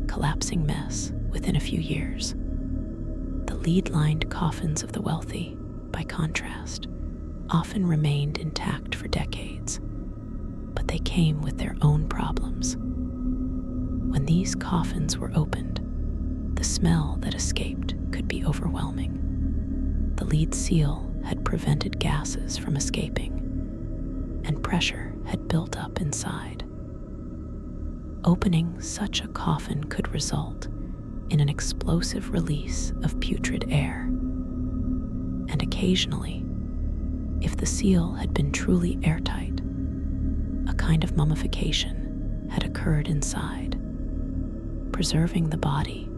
collapsing mess within a few years. The lead-lined coffins of the wealthy, by contrast, often remained intact for decades, but they came with their own problems. When these coffins were opened, the smell that escaped could be overwhelming. The lead seal had prevented gases from escaping, and pressure had built up inside. Opening such a coffin could result in an explosive release of putrid air. And occasionally, if the seal had been truly airtight, a kind of mummification had occurred inside, preserving the body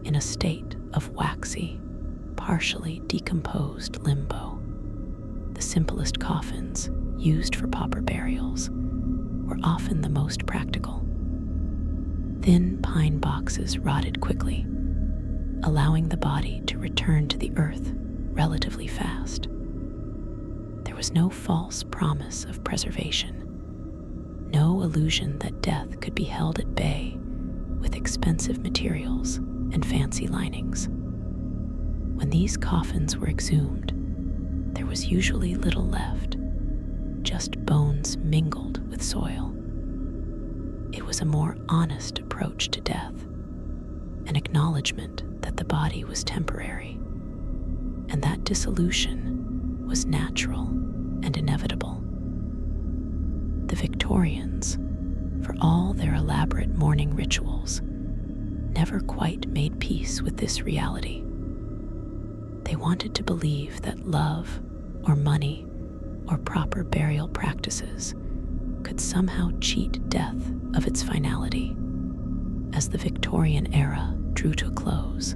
in a state of waxy, partially decomposed limbo. The simplest coffins, used for pauper burials, were often the most practical. Thin pine boxes rotted quickly, allowing the body to return to the earth relatively fast. There was no false promise of preservation, no illusion that death could be held at bay with expensive materials and fancy linings. When these coffins were exhumed, there was usually little left, just bones mingled with soil. It was a more honest approach to death, an acknowledgement that the body was temporary, and that dissolution was natural and inevitable. The Victorians, for all their elaborate mourning rituals, never quite made peace with this reality. They wanted to believe that love or money or proper burial practices could somehow cheat death of its finality. As the Victorian era drew to a close,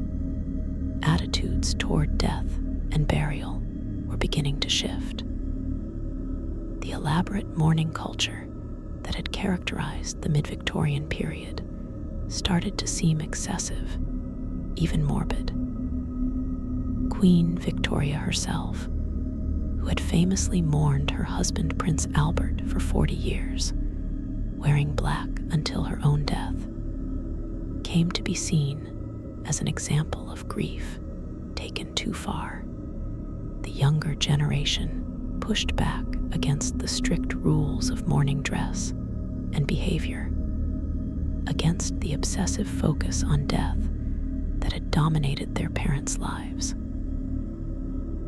attitudes toward death and burial were beginning to shift. The elaborate mourning culture that had characterized the mid-Victorian period started to seem excessive, even morbid. Queen Victoria herself, who had famously mourned her husband Prince Albert for 40 years, wearing black until her own death, came to be seen as an example of grief taken too far. The younger generation pushed back against the strict rules of mourning dress and behavior, against the obsessive focus on death that had dominated their parents' lives.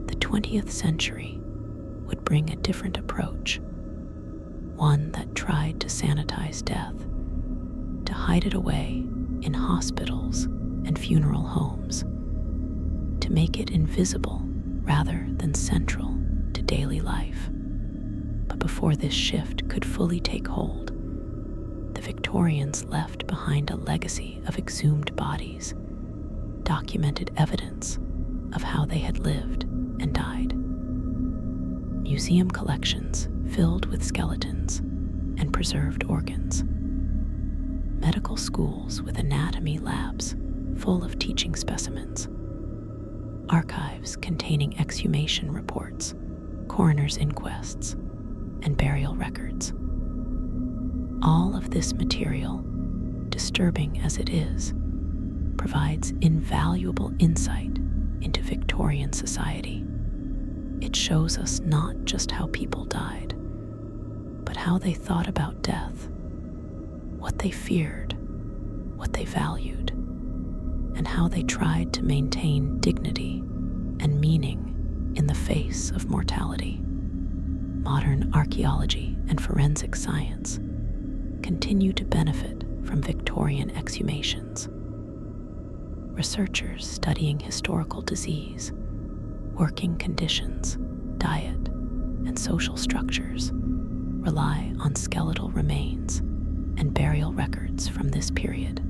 The 20th century would bring a different approach, one that tried to sanitize death, to hide it away in hospitals and funeral homes, to make it invisible rather than central to daily life. But before this shift could fully take hold, the Victorians left behind a legacy of exhumed bodies, documented evidence of how they had lived and died. Museum collections filled with skeletons and preserved organs. Medical schools with anatomy labs full of teaching specimens. Archives containing exhumation reports, coroner's inquests, and burial records. All of this material, disturbing as it is, provides invaluable insight into Victorian society. It shows us not just how people died, but how they thought about death, what they feared, what they valued, and how they tried to maintain dignity and meaning in the face of mortality. Modern archaeology and forensic science continue to benefit from Victorian exhumations. Researchers studying historical disease, working conditions, diet, and social structures rely on skeletal remains and burial records from this period.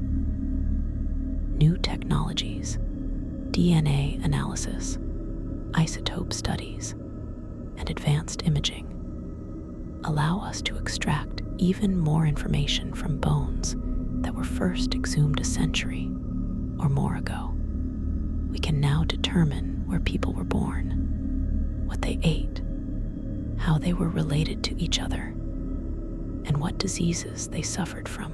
New technologies, DNA analysis, isotope studies, and advanced imaging allow us to extract even more information from bones that were first exhumed a century or more ago. We can now determine where people were born, what they ate, how they were related to each other, and what diseases they suffered from,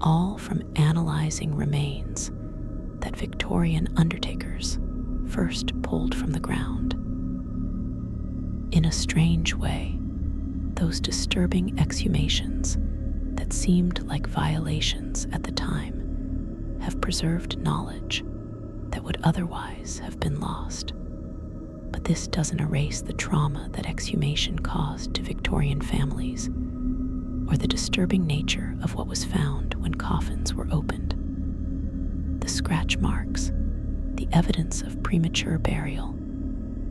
all from analyzing remains that Victorian undertakers first pulled from the ground. In a strange way, those disturbing exhumations that seemed like violations at the time have preserved knowledge that would otherwise have been lost. But this doesn't erase the trauma that exhumation caused to Victorian families, or the disturbing nature of what was found when coffins were opened. The scratch marks, the evidence of premature burial,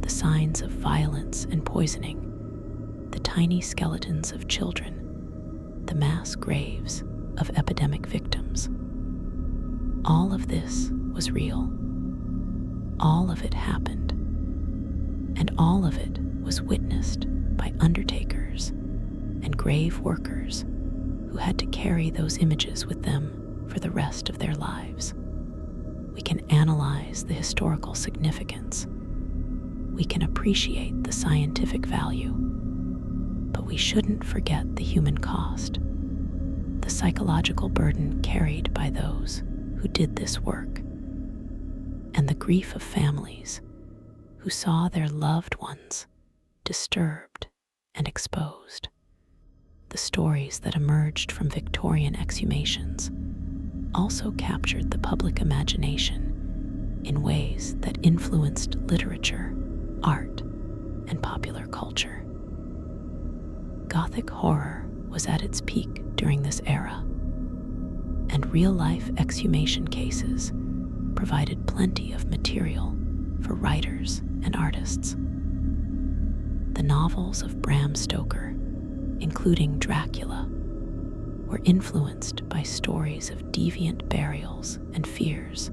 the signs of violence and poisoning, the tiny skeletons of children, the mass graves of epidemic victims. All of this was real. All of it happened. And all of it was witnessed by undertakers and grave workers who had to carry those images with them for the rest of their lives. We can analyze the historical significance we can appreciate the scientific value, but we shouldn't forget the human cost, the psychological burden carried by those who did this work, and the grief of families who saw their loved ones disturbed and exposed. The stories that emerged from Victorian exhumations also captured the public imagination in ways that influenced literature, art, and popular culture. Gothic horror was at its peak during this era, and real-life exhumation cases provided plenty of material for writers and artists. The novels of Bram Stoker, including Dracula, were influenced by stories of deviant burials and fears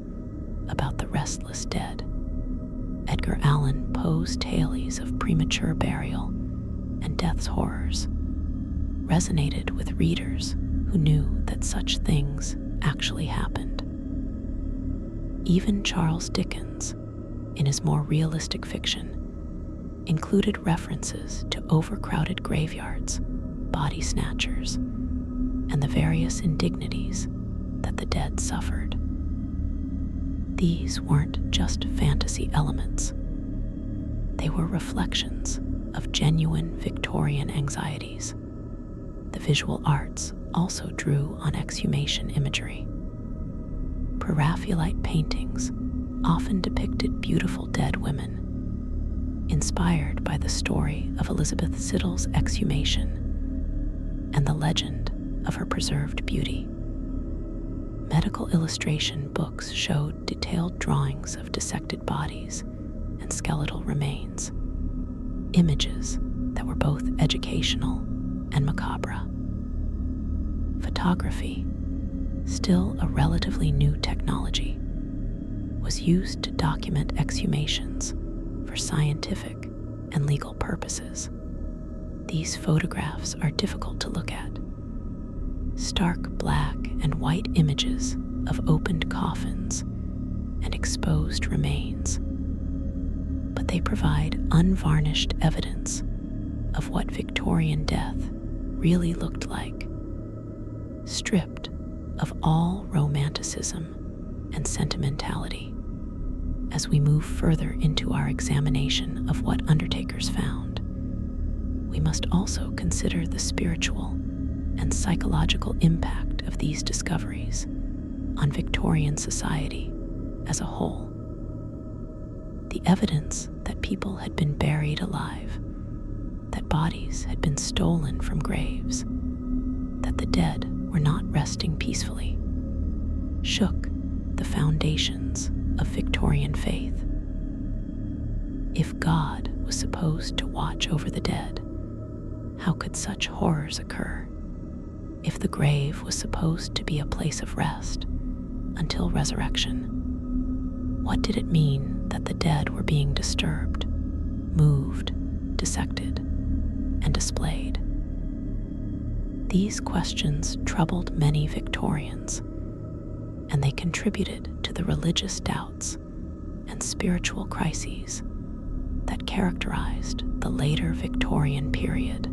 about the restless dead. Edgar Allan Poe's tales of premature burial and death's horrors resonated with readers who knew that such things actually happened. Even Charles Dickens, in his more realistic fiction, included references to overcrowded graveyards, body snatchers, and the various indignities that the dead suffered. These weren't just fantasy elements. They were reflections of genuine Victorian anxieties. The visual arts also drew on exhumation imagery. Preraphaelite paintings often depicted beautiful dead women, inspired by the story of Elizabeth Siddal's exhumation and the legend of her preserved beauty. Medical illustration books showed detailed drawings of dissected bodies and skeletal remains, images that were both educational and macabre. Photography, still a relatively new technology, was used to document exhumations for scientific and legal purposes. These photographs are difficult to look at. Stark black and white images of opened coffins and exposed remains, but they provide unvarnished evidence of what Victorian death really looked like, stripped of all romanticism and sentimentality. As we move further into our examination of what Undertakers found, we must also consider the spiritual and psychological impact of these discoveries on Victorian society as a whole. The evidence that people had been buried alive, that bodies had been stolen from graves, that the dead were not resting peacefully, shook the foundations of Victorian faith. If God was supposed to watch over the dead, how could such horrors occur? If the grave was supposed to be a place of rest until resurrection, what did it mean that the dead were being disturbed, moved, dissected, and displayed? These questions troubled many Victorians, and they contributed to the religious doubts and spiritual crises that characterized the later Victorian period.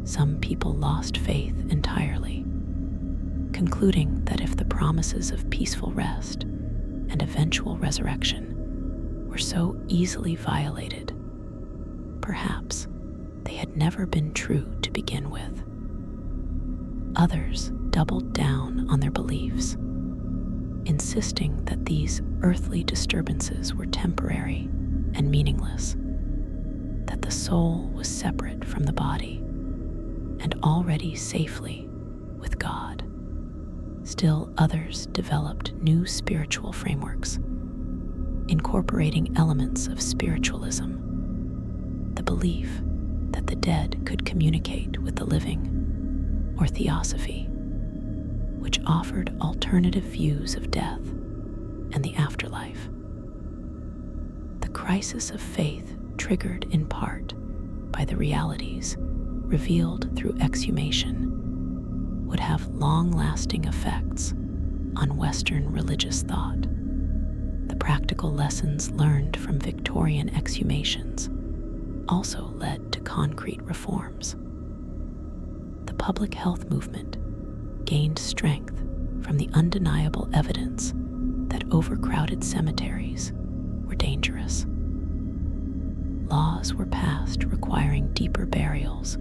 Some people lost faith entirely, concluding that if the promises of peaceful rest and eventual resurrection were so easily violated, perhaps they had never been true to begin with. Others doubled down on their beliefs, insisting that these earthly disturbances were temporary and meaningless, that the soul was separate from the body and already safely with God. Still others developed new spiritual frameworks, incorporating elements of spiritualism, the belief that the dead could communicate with the living, or theosophy, which offered alternative views of death and the afterlife. The crisis of faith, triggered in part by the realities revealed through exhumation, would have long-lasting effects on Western religious thought. The practical lessons learned from Victorian exhumations also led to concrete reforms. The public health movement gained strength from the undeniable evidence that overcrowded cemeteries were dangerous. Laws were passed requiring deeper burials,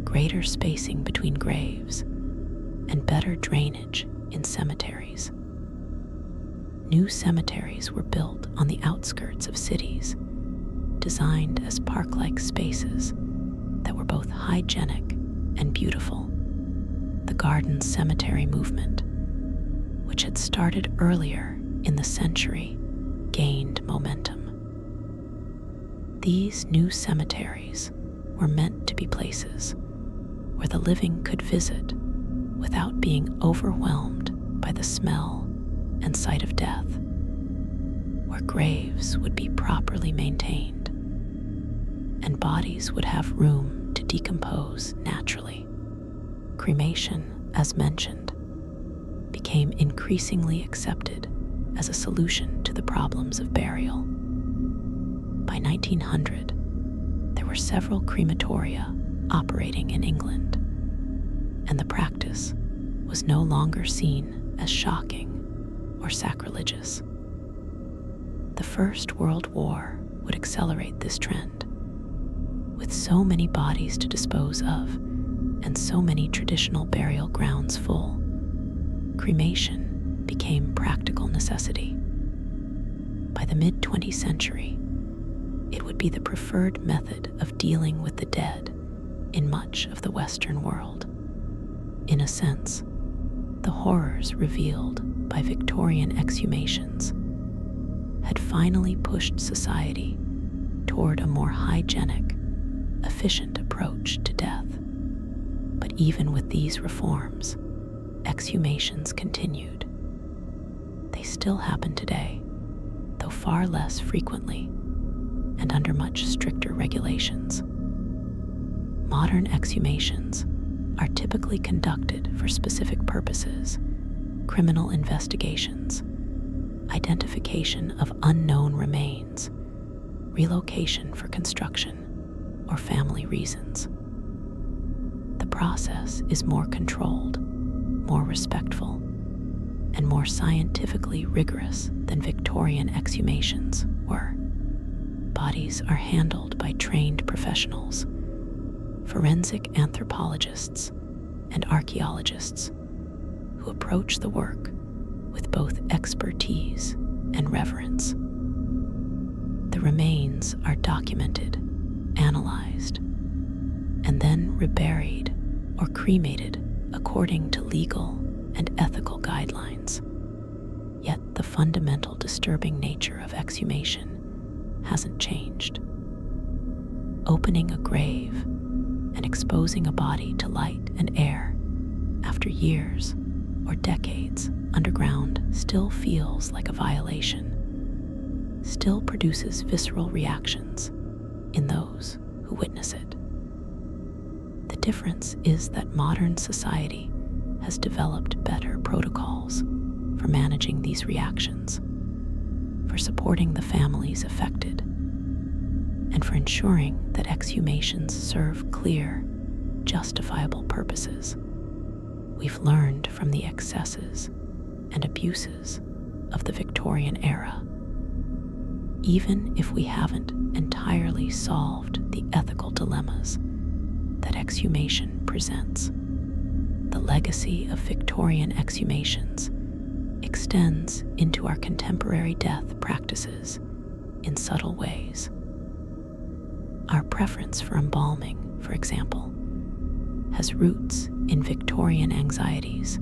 greater spacing between graves, and better drainage in cemeteries. New cemeteries were built on the outskirts of cities, designed as park-like spaces that were both hygienic and beautiful. The garden cemetery movement, which had started earlier in the century, gained momentum. These new cemeteries were meant to be places where the living could visit without being overwhelmed by the smell and sight of death, where graves would be properly maintained and bodies would have room to decompose naturally. Cremation, as mentioned, became increasingly accepted as a solution to the problems of burial. By 1900, there were several crematoria operating in England, and the practice was no longer seen as shocking or sacrilegious. The First World War would accelerate this trend. With so many bodies to dispose of and so many traditional burial grounds full, cremation became practical necessity. By the mid-20th century, it would be the preferred method of dealing with the dead in much of the Western world. In a sense, the horrors revealed by Victorian exhumations had finally pushed society toward a more hygienic, efficient approach to death. But even with these reforms, exhumations continued. They still happen today, though far less frequently and under much stricter regulations. Modern exhumations are typically conducted for specific purposes: criminal investigations, identification of unknown remains, relocation for construction, or family reasons. The process is more controlled, more respectful, and more scientifically rigorous than Victorian exhumations were. Bodies are handled by trained professionals, forensic anthropologists and archaeologists, who approach the work with both expertise and reverence. The remains are documented, analyzed, and then reburied or cremated according to legal and ethical guidelines. Yet the fundamental disturbing nature of exhumation hasn't changed. Opening a grave and exposing a body to light and air after years or decades underground still feels like a violation, still produces visceral reactions in those who witness it. The difference is that modern society has developed better protocols for managing these reactions, for supporting the families affected, and for ensuring that exhumations serve clear, justifiable purposes. We've learned from the excesses and abuses of the Victorian era. Even if we haven't entirely solved the ethical dilemmas that exhumation presents, the legacy of Victorian exhumations extends into our contemporary death practices in subtle ways. Our preference for embalming, for example, has roots in Victorian anxieties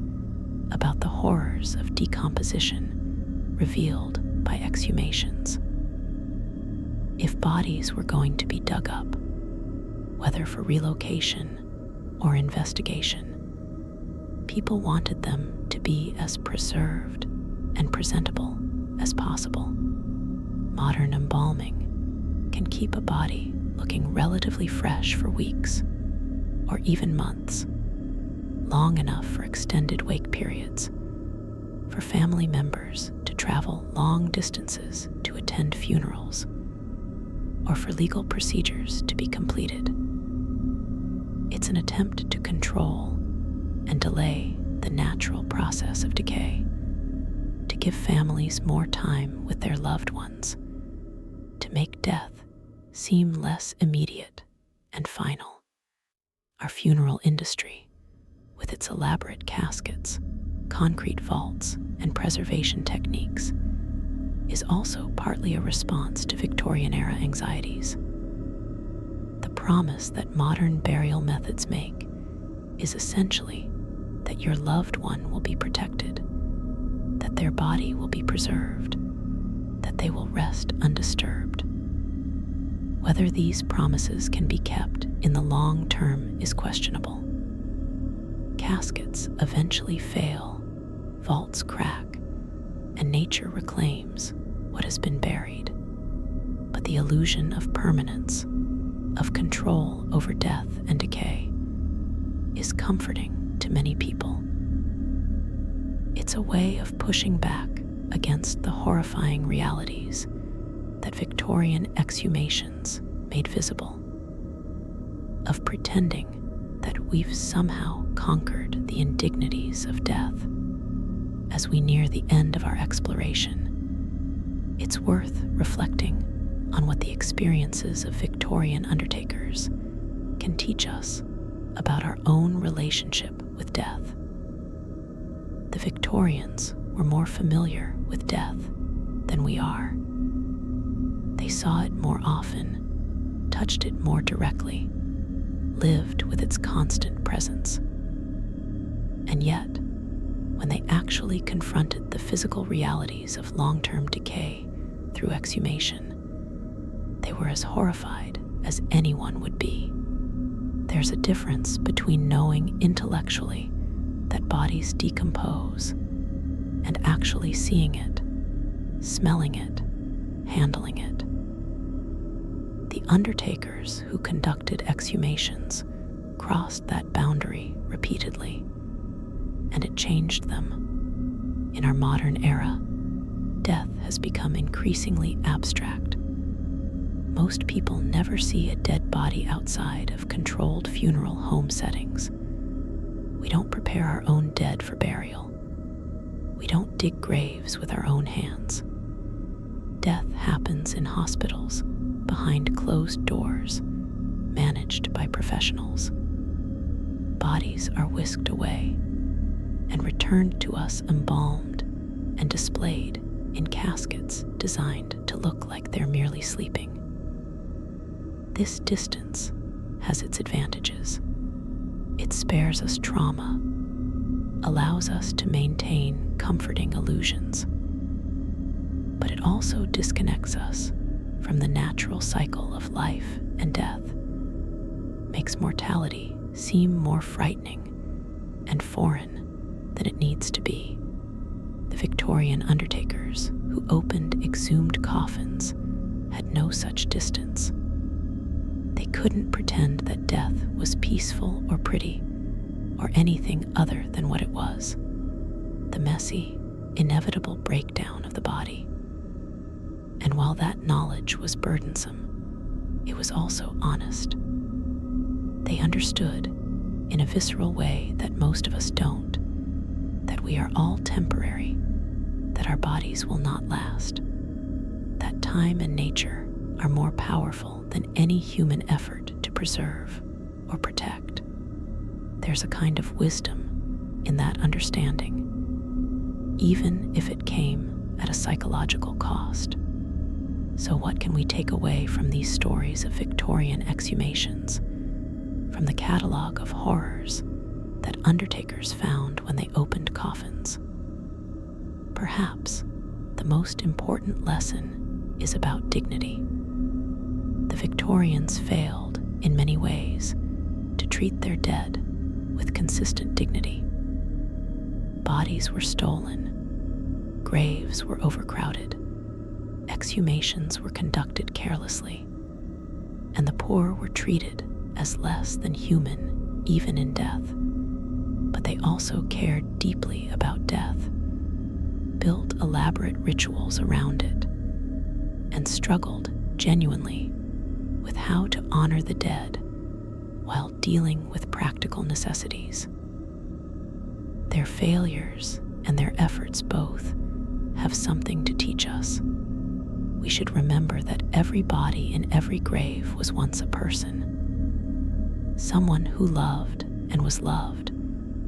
about the horrors of decomposition revealed by exhumations. If bodies were going to be dug up, whether for relocation or investigation, people wanted them to be as preserved and presentable as possible. Modern embalming can keep a body looking relatively fresh for weeks or even months, long enough for extended wake periods, for family members to to travel long distances to attend funerals, or for legal procedures to be completed. It's an attempt to control and delay the natural process of decay, to give families more time with their loved ones, to make death seem less immediate and final. Our funeral industry, with its elaborate caskets, concrete vaults, and preservation techniques, is also partly a response to Victorian-era anxieties. The promise that modern burial methods make is essentially that your loved one will be protected, that their body will be preserved, that they will rest undisturbed. Whether these promises can be kept in the long term is questionable. Caskets eventually fail, vaults crack, and nature reclaims what has been buried. But the illusion of permanence, of control over death and decay, is comforting to many people. It's a way of pushing back against the horrifying realities that Victorian exhumations made visible, of pretending that we've somehow conquered the indignities of death. As we near the end of our exploration, it's worth reflecting on what the experiences of Victorian undertakers can teach us about our own relationship with death. The Victorians were more familiar with death than we are. They saw it more often, touched it more directly, lived with its constant presence. And yet, when they actually confronted the physical realities of long-term decay through exhumation, they were as horrified as anyone would be. There's a difference between knowing intellectually that bodies decompose and actually seeing it, smelling it, handling it. The undertakers who conducted exhumations crossed that boundary repeatedly, and it changed them. In our modern era, death has become increasingly abstract. Most people never see a dead body outside of controlled funeral home settings. We don't prepare our own dead for burial. We don't dig graves with our own hands. Death happens in hospitals, behind closed doors, managed by professionals. Bodies are whisked away and returned to us embalmed and displayed in caskets designed to look like they're merely sleeping. This distance has its advantages. It spares us trauma, allows us to maintain comforting illusions, but it also disconnects us from the natural cycle of life and death, makes mortality seem more frightening and foreign than it needs to be. The Victorian undertakers who opened exhumed coffins had no such distance. They couldn't pretend that death was peaceful or pretty, or anything other than what it was, the messy, inevitable breakdown of the body. And while that knowledge was burdensome, it was also honest. They understood, in a visceral way that most of us don't, that we are all temporary, that our bodies will not last, that time and nature are more powerful than any human effort to preserve or protect. There's a kind of wisdom in that understanding, even if it came at a psychological cost. So what can we take away from these stories of Victorian exhumations, from the catalog of horrors that undertakers found when they opened coffins? Perhaps the most important lesson is about dignity. The Victorians failed, in many ways, to treat their dead with consistent dignity. Bodies were stolen, graves were overcrowded, exhumations were conducted carelessly, and the poor were treated as less than human even in death. But they also cared deeply about death, built elaborate rituals around it, and struggled genuinely with how to honor the dead while dealing with practical necessities. Their failures and their efforts both have something to teach us. We should remember that every body in every grave was once a person, someone who loved and was loved,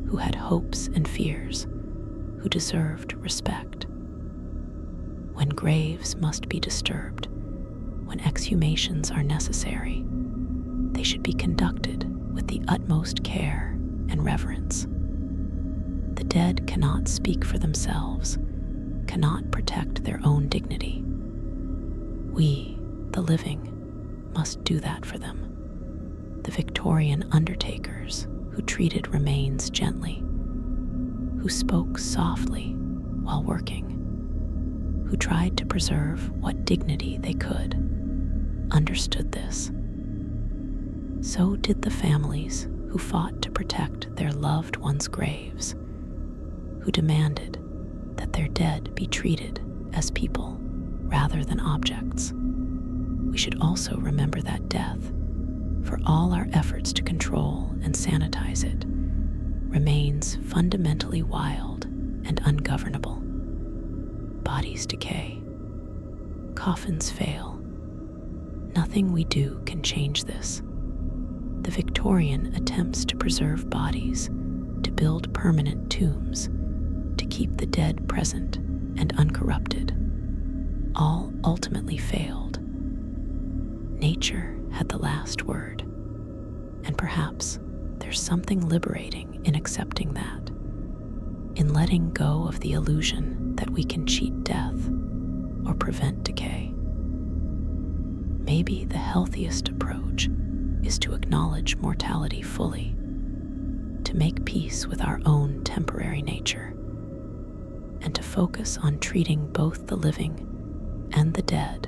who had hopes and fears, who deserved respect. When graves must be disturbed, when exhumations are necessary, they should be conducted with the utmost care and reverence. The dead cannot speak for themselves, cannot protect their own dignity. We, the living, must do that for them. The Victorian Undertakers, who treated remains gently, who spoke softly while working, who tried to preserve what dignity they could, understood this. So did the families who fought to protect their loved ones' graves, who demanded that their dead be treated as people rather than objects. We should also remember that death, for all our efforts to control and sanitize it, remains fundamentally wild and ungovernable. Bodies decay. Coffins fail. Nothing we do can change this. The Victorian attempts to preserve bodies, to build permanent tombs, to keep the dead present and uncorrupted, all ultimately failed. Nature had the last word, and perhaps there's something liberating in accepting that, in letting go of the illusion that we can cheat death or prevent decay. Maybe the healthiest approach is to acknowledge mortality fully, to make peace with our own temporary nature, and to focus on treating both the living and the dead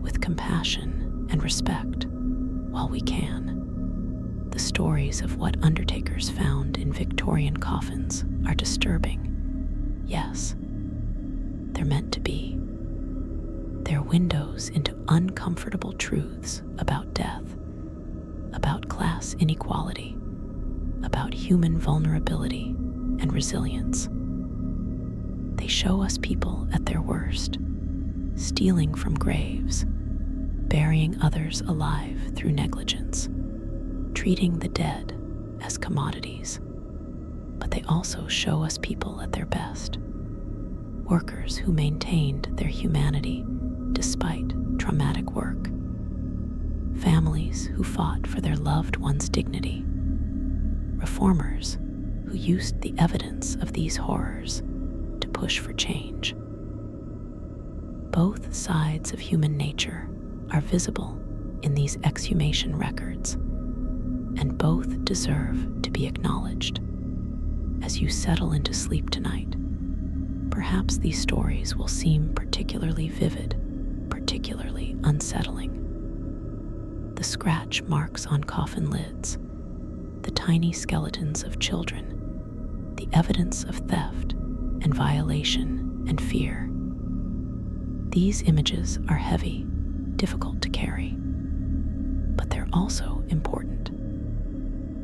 with compassion and respect while we can. The stories of what undertakers found in Victorian coffins are disturbing. Yes, they're meant to be. They're windows into uncomfortable truths about death, about class inequality, about human vulnerability and resilience. They show us people at their worst, stealing from graves, burying others alive through negligence, treating the dead as commodities. But they also show us people at their best, workers who maintained their humanity despite traumatic work, families who fought for their loved ones' dignity, reformers who used the evidence of these horrors to push for change. Both sides of human nature are visible in these exhumation records, and both deserve to be acknowledged. As you settle into sleep tonight, perhaps these stories will seem particularly vivid, particularly unsettling. The scratch marks on coffin lids, the tiny skeletons of children, the evidence of theft and violation and fear. These images are heavy, difficult to carry, but they're also important.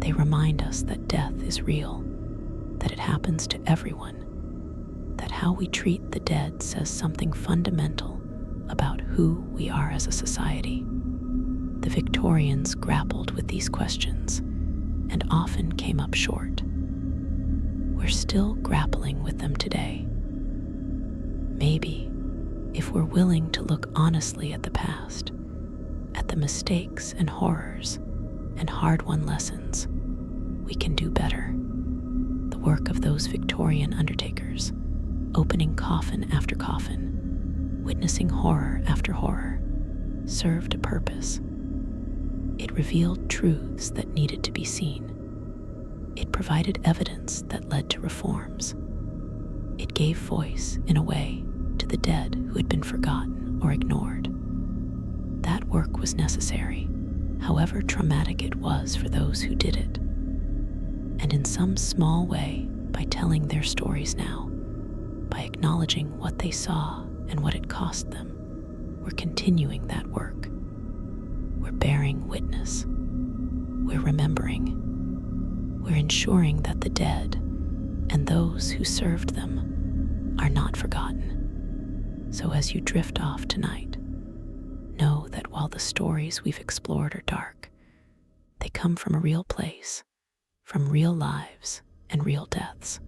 They remind us that death is real, that it happens to everyone, that how we treat the dead says something fundamental about who we are as a society. The Victorians grappled with these questions and often came up short. We're still grappling with them today. Maybe, if we're willing to look honestly at the past, at the mistakes and horrors and hard-won lessons, we can do better. The work of those Victorian undertakers, opening coffin after coffin, witnessing horror after horror, served a purpose. It revealed truths that needed to be seen. It provided evidence that led to reforms. It gave voice, in a way, to the dead who had been forgotten or ignored. That work was necessary, however traumatic it was for those who did it. And in some small way, by telling their stories now, By acknowledging what they saw and what it cost them, we're continuing that work. We're bearing witness. We're remembering. We're ensuring that the dead and those who served them are not forgotten. So as you drift off tonight, know that while the stories we've explored are dark, they come from a real place, from real lives and real deaths.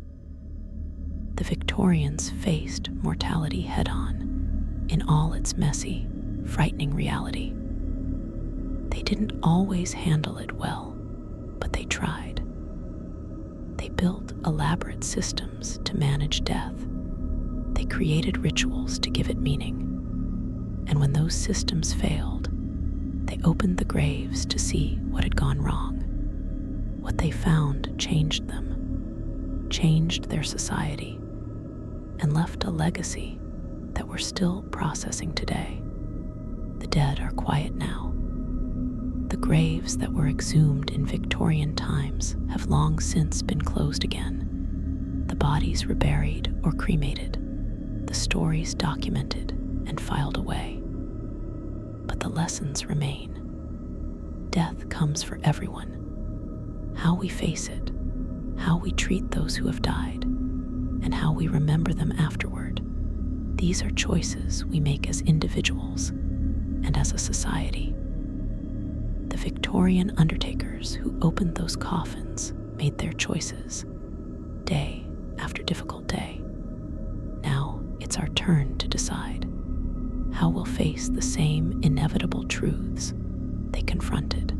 The Victorians faced mortality head-on in all its messy, frightening reality. They didn't always handle it well, but they tried. They built elaborate systems to manage death. They created rituals to give it meaning. And when those systems failed, they opened the graves to see what had gone wrong. What they found changed them, changed their society, and left a legacy that we're still processing today. The dead are quiet now. The graves that were exhumed in Victorian times have long since been closed again. The bodies reburied or cremated, the stories documented and filed away. But the lessons remain. Death comes for everyone. How we face it, how we treat those who have died, and how we remember them afterward, these are choices we make as individuals and as a society. The Victorian undertakers who opened those coffins made their choices, day after difficult day. Now it's our turn to decide how we'll face the same inevitable truths they confronted.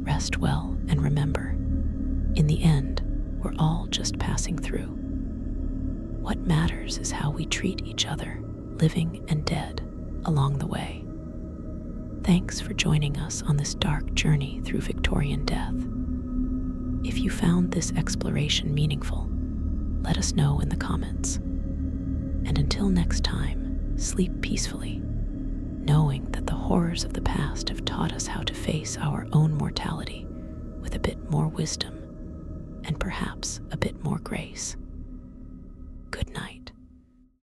Rest well and remember, in the end, we're all just passing through. What matters is how we treat each other, living and dead, along the way. Thanks for joining us on this dark journey through Victorian death. If you found this exploration meaningful, let us know in the comments. And until next time, sleep peacefully, knowing that the horrors of the past have taught us how to face our own mortality with a bit more wisdom and perhaps a bit more grace.